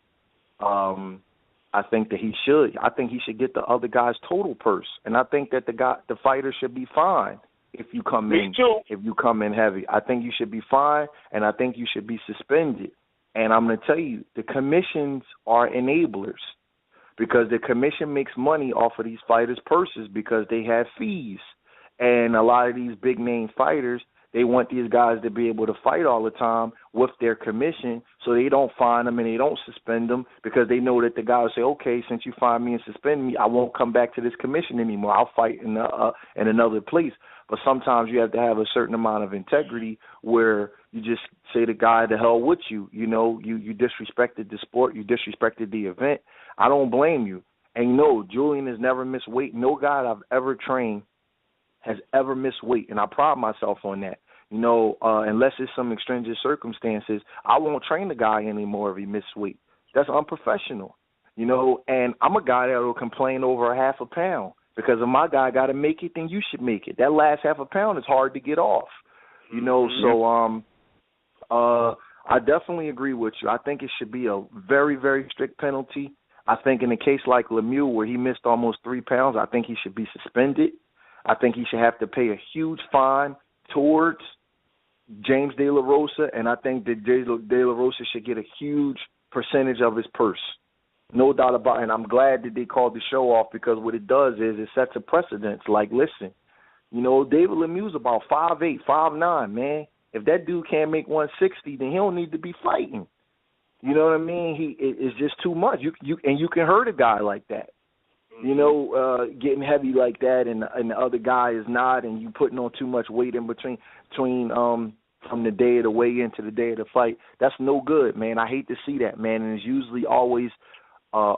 I think that he should. I think he should get the other guy's total purse, and I think that the fighter should be fine if you come in. If you come in heavy, I think you should be fine, and I think you should be suspended. And I'm going to tell you, the commissions are enablers because the commission makes money off of these fighters' purses because they have fees, and a lot of these big name fighters, they want these guys to be able to fight all the time with their commission, so they don't fine them and they don't suspend them because they know that the guy will say, okay, since you fine me and suspend me, I won't come back to this commission anymore. I'll fight in another place. But sometimes you have to have a certain amount of integrity where you just say to guy, the hell with you. You know, you disrespected the sport. You disrespected the event. I don't blame you. And Julian has never missed weight. No guy I've ever trained has ever missed weight, and I pride myself on that. Unless it's some extraneous circumstances, I won't train the guy anymore if he misses weight. That's unprofessional, and I'm a guy that will complain over a half a pound because if my guy got to make it, then you should make it. That last half a pound is hard to get off, so I definitely agree with you. I think it should be a very, very strict penalty. I think in a case like Lemieux where he missed almost 3 pounds, I think he should be suspended. I think he should have to pay a huge fine towards James De La Rosa, and I think that De La Rosa should get a huge percentage of his purse. No doubt about it, and I'm glad that they called the show off because what it does is it sets a precedence. Like, listen, David Lemieux's about 5'8", 5'9", man. If that dude can't make 160, then he don't need to be fighting. You know what I mean? It's just too much. You can hurt a guy like that. Getting heavy like that and the other guy is not, and you putting on too much weight in between from the day of the weigh-in to the day of the fight. That's no good, man. I hate to see that, man. And it's usually always a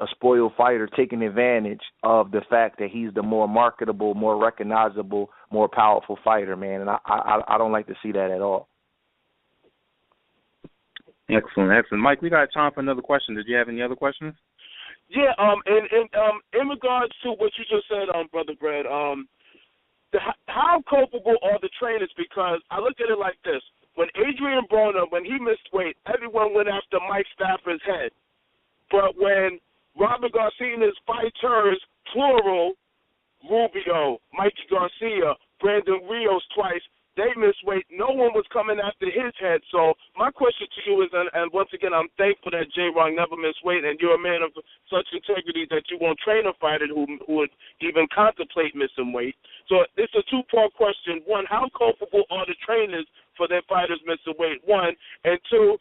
spoiled fighter taking advantage of the fact that he's the more marketable, more recognizable, more powerful fighter, man. And I don't like to see that at all. Excellent. Mike, we got time for another question. Did you have any other questions? Yeah, in regards to what you just said, Brother Brad, how culpable are the trainers? Because I look at it like this. When Adrian Broner, when he missed weight, everyone went after Mike Stafford's head. But when Robert Garcia's fighters, plural, Rubio, Mikey Garcia, Brandon Rios twice, they missed weight. No one was coming after his head. So my question to you is, and once again, I'm thankful that J-Rock never missed weight, and you're a man of such integrity that you won't train a fighter who would even contemplate missing weight. So it's a two-part question. One, how culpable are the trainers for their fighters missing weight? One. And two,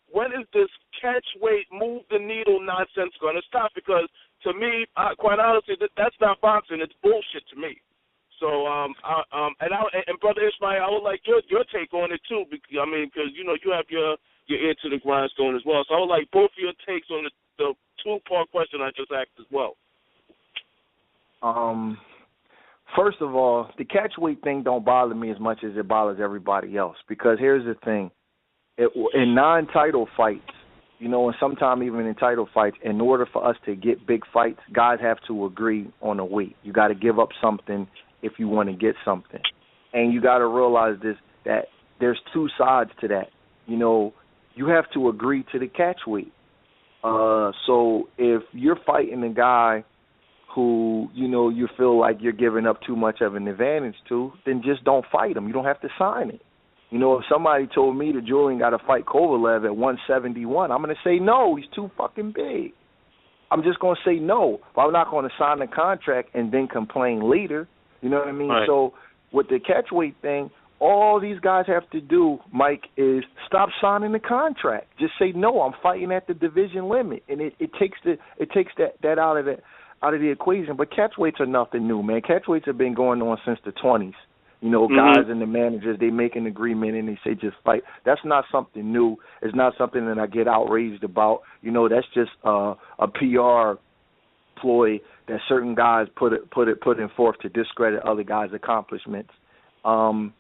when is this catch weight, move the needle nonsense going to stop? Because to me, quite honestly, that's not boxing. It's bullshit to me. So, and Brother Ismael, I would like your take on it too, because you have your ear to the grindstone as well. So I would like both of your takes on the two-part question I just asked as well. First of all, the catch weight thing don't bother me as much as it bothers everybody else, because here's the thing. In non-title fights, and sometimes even in title fights, in order for us to get big fights, guys have to agree on a weight. You got to give up something if you want to get something. And you got to realize this, that there's two sides to that. You have to agree to the catch weight. So if you're fighting a guy who, you feel like you're giving up too much of an advantage to, then just don't fight him. You don't have to sign it. If somebody told me that Julian got to fight Kovalev at 171, I'm going to say no, he's too fucking big. I'm just going to say no. But I'm not going to sign the contract and then complain later. You know what I mean? Right. So with the catchweight thing, all these guys have to do, Mike, is stop signing the contract. Just say no. I'm fighting at the division limit, and it takes that out of the equation. But catchweights are nothing new, man. Catchweights have been going on since the 20s. Guys and the managers, they make an agreement and they say just fight. That's not something new. It's not something that I get outraged about. That's just a PR ploy that certain guys put in forth to discredit other guys' accomplishments. What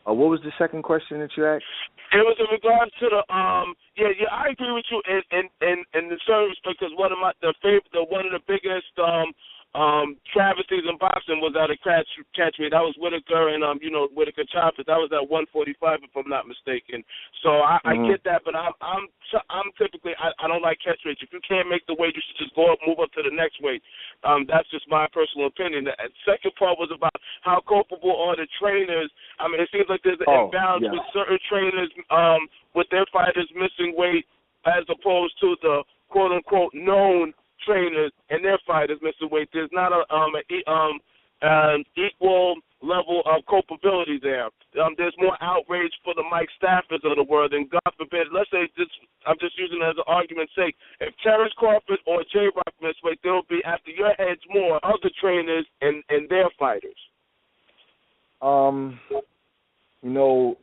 was the second question that you asked? It was in regards to the I agree with you in the service, because one of the biggest travesties in boxing was at a catch weight. That was Whitaker and Whitaker Chavez. That was at 145, if I'm not mistaken. So I get that, but I'm I'm typically, I don't like catch weights. If you can't make the weight, you should just go up, move up to the next weight. That's just my personal opinion. The second part was about how culpable are the trainers. I mean, it seems like there's an imbalance with certain trainers with their fighters missing weight as opposed to the quote-unquote known trainers and their fighters missing weight. There's not an equal level of culpability there. There's more outrage for the Mike Staffords of the world, and God forbid, let's say this, I'm just using it as an argument's sake, if Terrence Crawford or J-Rock miss weight, there will be, after your heads, more other trainers and their fighters. You know,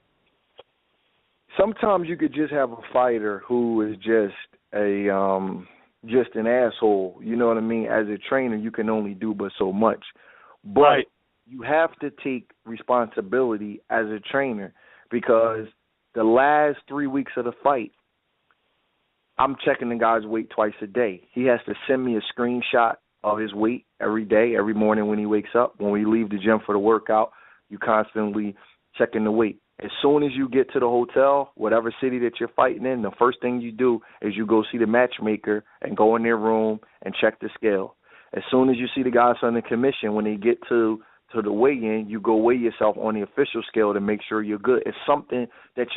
sometimes you could just have a fighter who is just an asshole. You know what I mean? As a trainer, you can only do but so much. But you have to take responsibility as a trainer, because the last 3 weeks of the fight, I'm checking the guy's weight twice a day. He has to send me a screenshot of his weight every day, every morning when he wakes up. When we leave the gym for the workout, you constantly checking the weight. As soon as you get to the hotel, whatever city that you're fighting in, the first thing you do is you go see the matchmaker and go in their room and check the scale. As soon as you see the guys on the commission, when they get to the weigh-in, you go weigh yourself on the official scale to make sure you're good. It's something that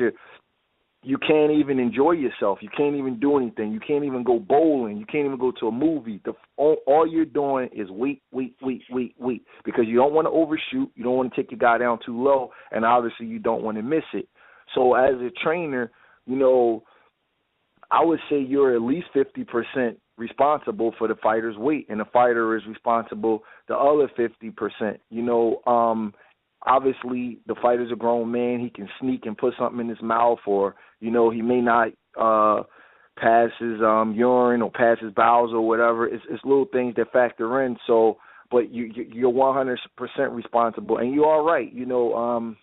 you can't even enjoy yourself. You can't even do anything. You can't even go bowling. You can't even go to a movie. All you're doing is weight, because you don't want to overshoot. You don't want to take your guy down too low, and obviously you don't want to miss it. So as a trainer, you know, I would say you're at least 50% responsible for the fighter's weight, and the fighter is responsible the other 50%. You know, obviously the fighter's a grown man. He can sneak and put something in his mouth, or, you know, he may not pass his urine or pass his bowels or whatever. It's little things that factor in. So, but you're 100% responsible, and you are right. You know,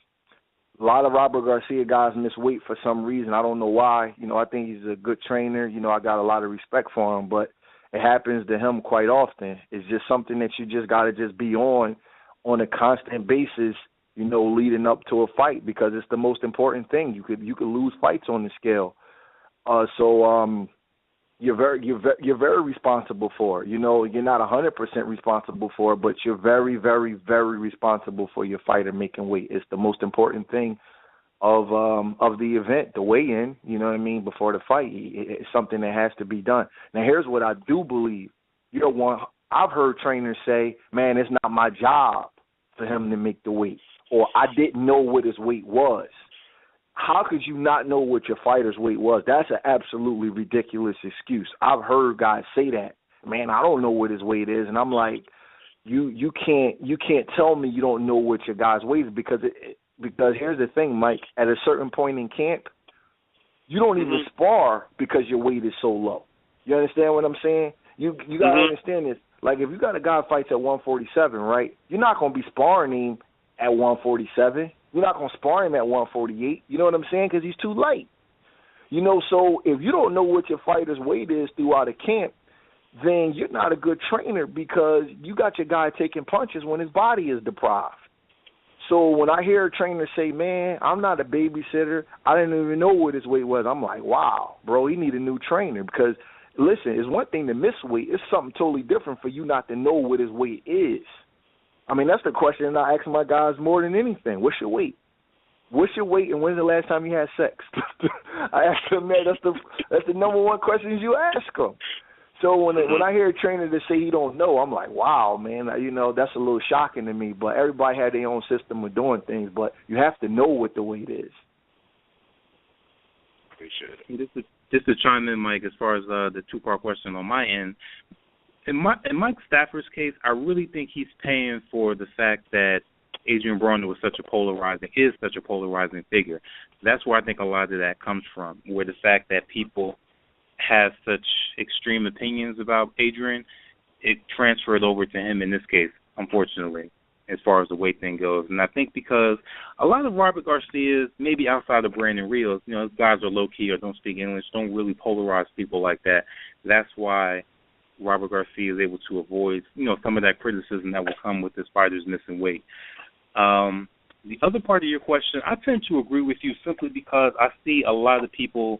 a lot of Robert Garcia guys miss weight for some reason. I don't know why. You know, I think he's a good trainer. You know, I got a lot of respect for him, but it happens to him quite often. It's just something that you just got to just be on a constant basis, you know, leading up to a fight, because it's the most important thing. You could lose fights on the scale. So you're very responsible for it. You know, you're not 100% responsible for it, but you're very, very, very responsible for your fighter making weight. It's the most important thing of the event, the weigh-in, you know what I mean, before the fight. It's something that has to be done. Now, here's what I do believe. I've heard trainers say, man, it's not my job for him to make the weight, or I didn't know what his weight was. How could you not know what your fighter's weight was? That's an absolutely ridiculous excuse. I've heard guys say that. Man, I don't know what his weight is, and I'm like, you can't tell me you don't know what your guy's weight is, because here's the thing, Mike. At a certain point in camp, you don't even spar because your weight is so low. You understand what I'm saying? You got to understand this. Like, if you got a guy who fights at 147, right, you're not going to be sparring him at 147. You're not going to spar him at 148. You know what I'm saying? Because he's too light. You know, so if you don't know what your fighter's weight is throughout a camp, then you're not a good trainer, because you got your guy taking punches when his body is deprived. So when I hear a trainer say, man, I'm not a babysitter, I didn't even know what his weight was, I'm like, wow, bro, he need a new trainer. Because, listen, it's one thing to miss weight. It's something totally different for you not to know what his weight is. I mean, that's the question I ask my guys more than anything. What's your weight? What's your weight, and when's the last time you had sex? I ask them that. That's the number one question you ask them. So when I hear a trainer that say he don't know, I'm like, wow, man, you know, that's a little shocking to me. But everybody had their own system of doing things, but you have to know what the weight is. Appreciate it. Just to chime in, Mike, as far as the two-part question on my end, in Mike Stafford's case, I really think he's paying for the fact that Adrian Broner is such a polarizing figure. That's where I think a lot of that comes from, where the fact that people have such extreme opinions about Adrian, it transferred over to him in this case, unfortunately, as far as the weight thing goes. And I think because a lot of Robert Garcia's, maybe outside of Brandon Rios, you know, guys are low-key or don't speak English, don't really polarize people like that. That's why Robert Garcia is able to avoid, you know, some of that criticism that will come with his fighters missing weight. The other part of your question, I tend to agree with you simply because I see a lot of people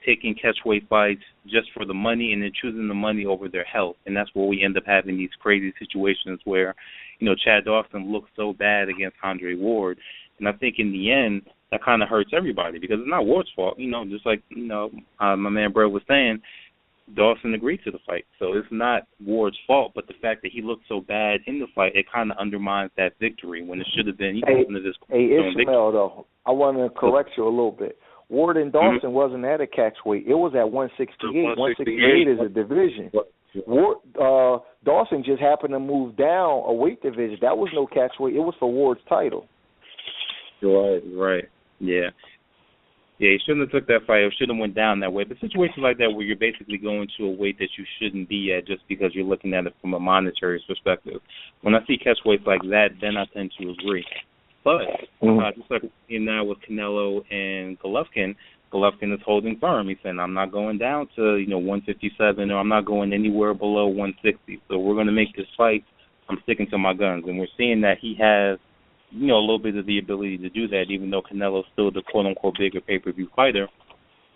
taking catchweight fights just for the money and then choosing the money over their health. And that's where we end up having these crazy situations where, Chad Dawson looked so bad against Andre Ward. And I think in the end, that kind of hurts everybody because it's not Ward's fault. Just like, my man Brett was saying, Dawson agreed to the fight. So it's not Ward's fault, but the fact that he looked so bad in the fight, it kind of undermines that victory when it should have been. Hey, Ismael, though, I want to correct you a little bit. Ward and Dawson wasn't at a catchweight. It was at 168. 168 is a division. Ward, Dawson just happened to move down a weight division. That was no catchweight. It was for Ward's title. Right. Yeah, he shouldn't have took that fight. It should have went down that way. But situations like that where you're basically going to a weight that you shouldn't be at just because you're looking at it from a monetary perspective. When I see catchweights like that, then I tend to agree. But just like now with Canelo and Golovkin is holding firm. He's saying, I'm not going down to 157 or I'm not going anywhere below 160. So we're going to make this fight. I'm sticking to my guns. And we're seeing that he has a little bit of the ability to do that, even though Canelo's still the quote-unquote bigger pay-per-view fighter.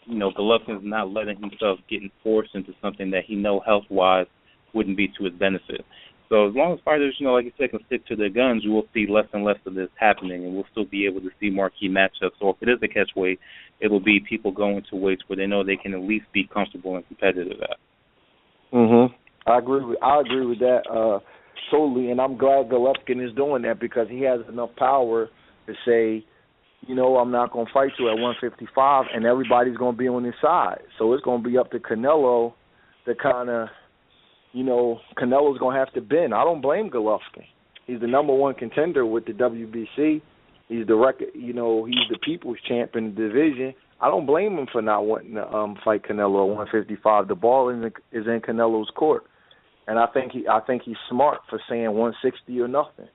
Golovkin's not letting himself get forced into something that he knows health-wise wouldn't be to his benefit. So as long as fighters, like you said, can stick to their guns, we'll see less and less of this happening, and we'll still be able to see marquee matchups. Or if it is a catchweight, it will be people going to weights where they know they can at least be comfortable and competitive at. I agree with that totally, and I'm glad Golovkin is doing that because he has enough power to say, I'm not going to fight you at 155, and everybody's going to be on his side. So it's going to be up to Canelo to kind of, Canelo's going to have to bend. I don't blame Golovkin. He's the number one contender with the WBC. He's the he's the people's champ in the division. I don't blame him for not wanting to fight Canelo at 155. The ball is in Canelo's court. And I think he's smart for saying 160 or nothing.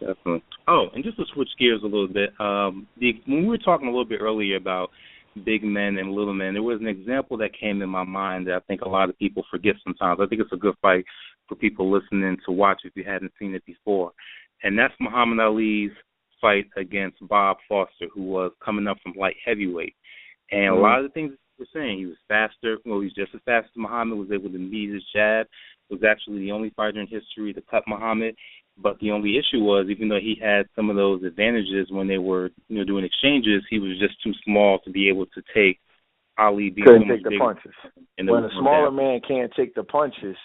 Definitely. Oh, and just to switch gears a little bit, when we were talking a little bit earlier about big men and little men, there was an example that came in my mind that I think a lot of people forget sometimes. I think it's a good fight for people listening to watch if you hadn't seen it before. And that's Muhammad Ali's fight against Bob Foster, who was coming up from light heavyweight. And a lot of the things we're saying, he was faster. Well, he's just as fast as Muhammad, was able to meet his jab, was actually the only fighter in history to cut Muhammad. But the only issue was, even though he had some of those advantages when they were, doing exchanges, he was just too small to be able to take Ali. Couldn't take the punches. When a smaller man can't take the punches,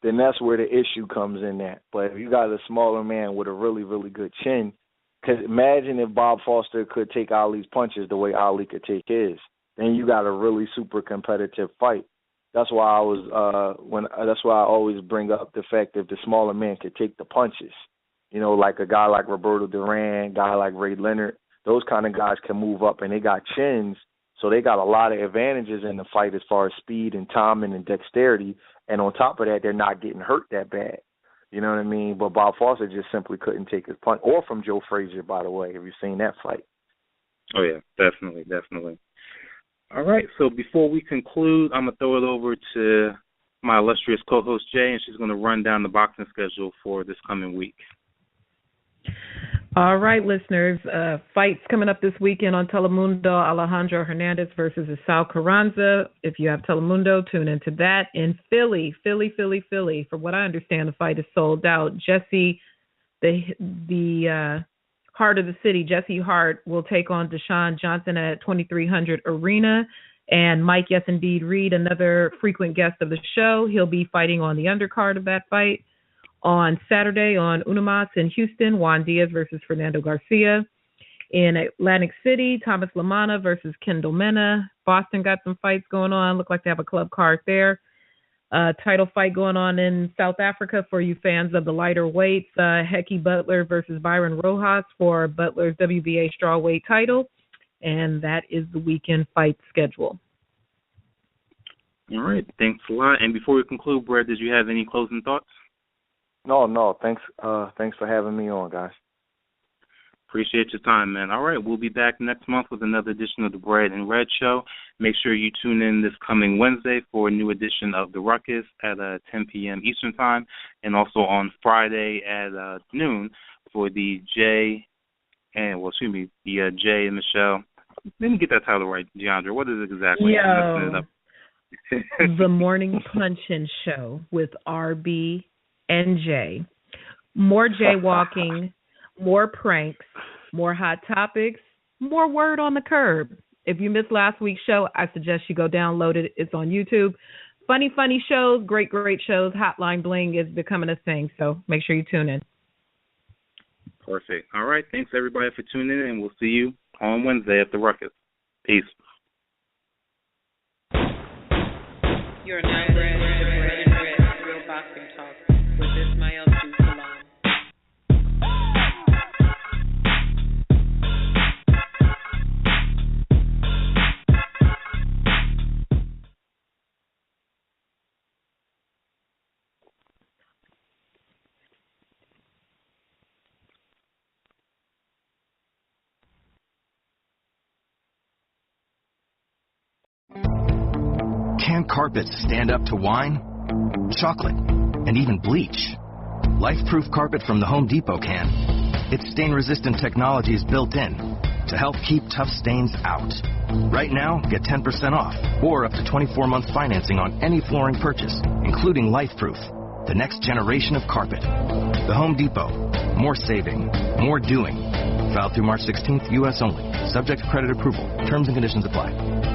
then that's where the issue comes in at. But if you got a smaller man with a really, really good chin, because imagine if Bob Foster could take Ali's punches the way Ali could take his, then you got a really super competitive fight. That's why that's why I always bring up the fact that the smaller man could take the punches. Like a guy like Roberto Duran, guy like Ray Leonard, those kind of guys can move up and they got chins, so they got a lot of advantages in the fight as far as speed and timing and dexterity. And on top of that, they're not getting hurt that bad. You know what I mean? But Bob Foster just simply couldn't take his punch. Or from Joe Frazier, by the way. Have you seen that fight? Oh, yeah, definitely. All right, so before we conclude, I'm going to throw it over to my illustrious co-host, Jay, and she's going to run down the boxing schedule for this coming week. All right, listeners, fights coming up this weekend on Telemundo, Alejandro Hernandez versus Isao Carranza. If you have Telemundo, tune into that. In Philly. From what I understand, the fight is sold out. Jesse, the heart of the city, Jesse Hart, will take on Deshaun Johnson at 2300 Arena. And Mike Yes Indeed Reed, another frequent guest of the show, he'll be fighting on the undercard of that fight. On Saturday on Unimas in Houston, Juan Diaz versus Fernando Garcia. In Atlantic City, Thomas Lamana versus Kendall Mena. Boston got some fights going on. Look like they have a club card there. Title fight going on in South Africa for you fans of the lighter weights. Hecky Butler versus Byron Rojas for Butler's WBA strawweight title. And that is the weekend fight schedule. All right. Thanks a lot. And before we conclude, Brad, did you have any closing thoughts? No. Thanks for having me on, guys. Appreciate your time, man. All right, we'll be back next month with another edition of the Bread and Red Show. Make sure you tune in this coming Wednesday for a new edition of The Ruckus at 10 p.m. Eastern Time, and also on Friday at noon for the Jay and Michelle let me get that title right, Jeandra. What is it exactly? Yo. I'm messing it up. The Morning Punchin' Show with RB and J. More jaywalking, more pranks, more hot topics, more word on the curb. If you missed last week's show, I suggest you go download it. It's on YouTube. Funny shows, great shows. Hotline Bling is becoming a thing, so make sure you tune in. Perfect. All right. Thanks, everybody, for tuning in, and we'll see you on Wednesday at the Ruckus. Peace. You're now ready to Bread, Real Boxing Talk with Ismael AbduSalaam. Can carpets stand up to wine, chocolate, and even bleach? Life-proof carpet from the Home Depot can. Its stain-resistant technology is built in to help keep tough stains out. Right now, get 10% off or up to 24 months financing on any flooring purchase, including Life-proof, the next generation of carpet. The Home Depot. More saving, more doing. Filed through March 16th, U.S. only. Subject to credit approval. Terms and conditions apply.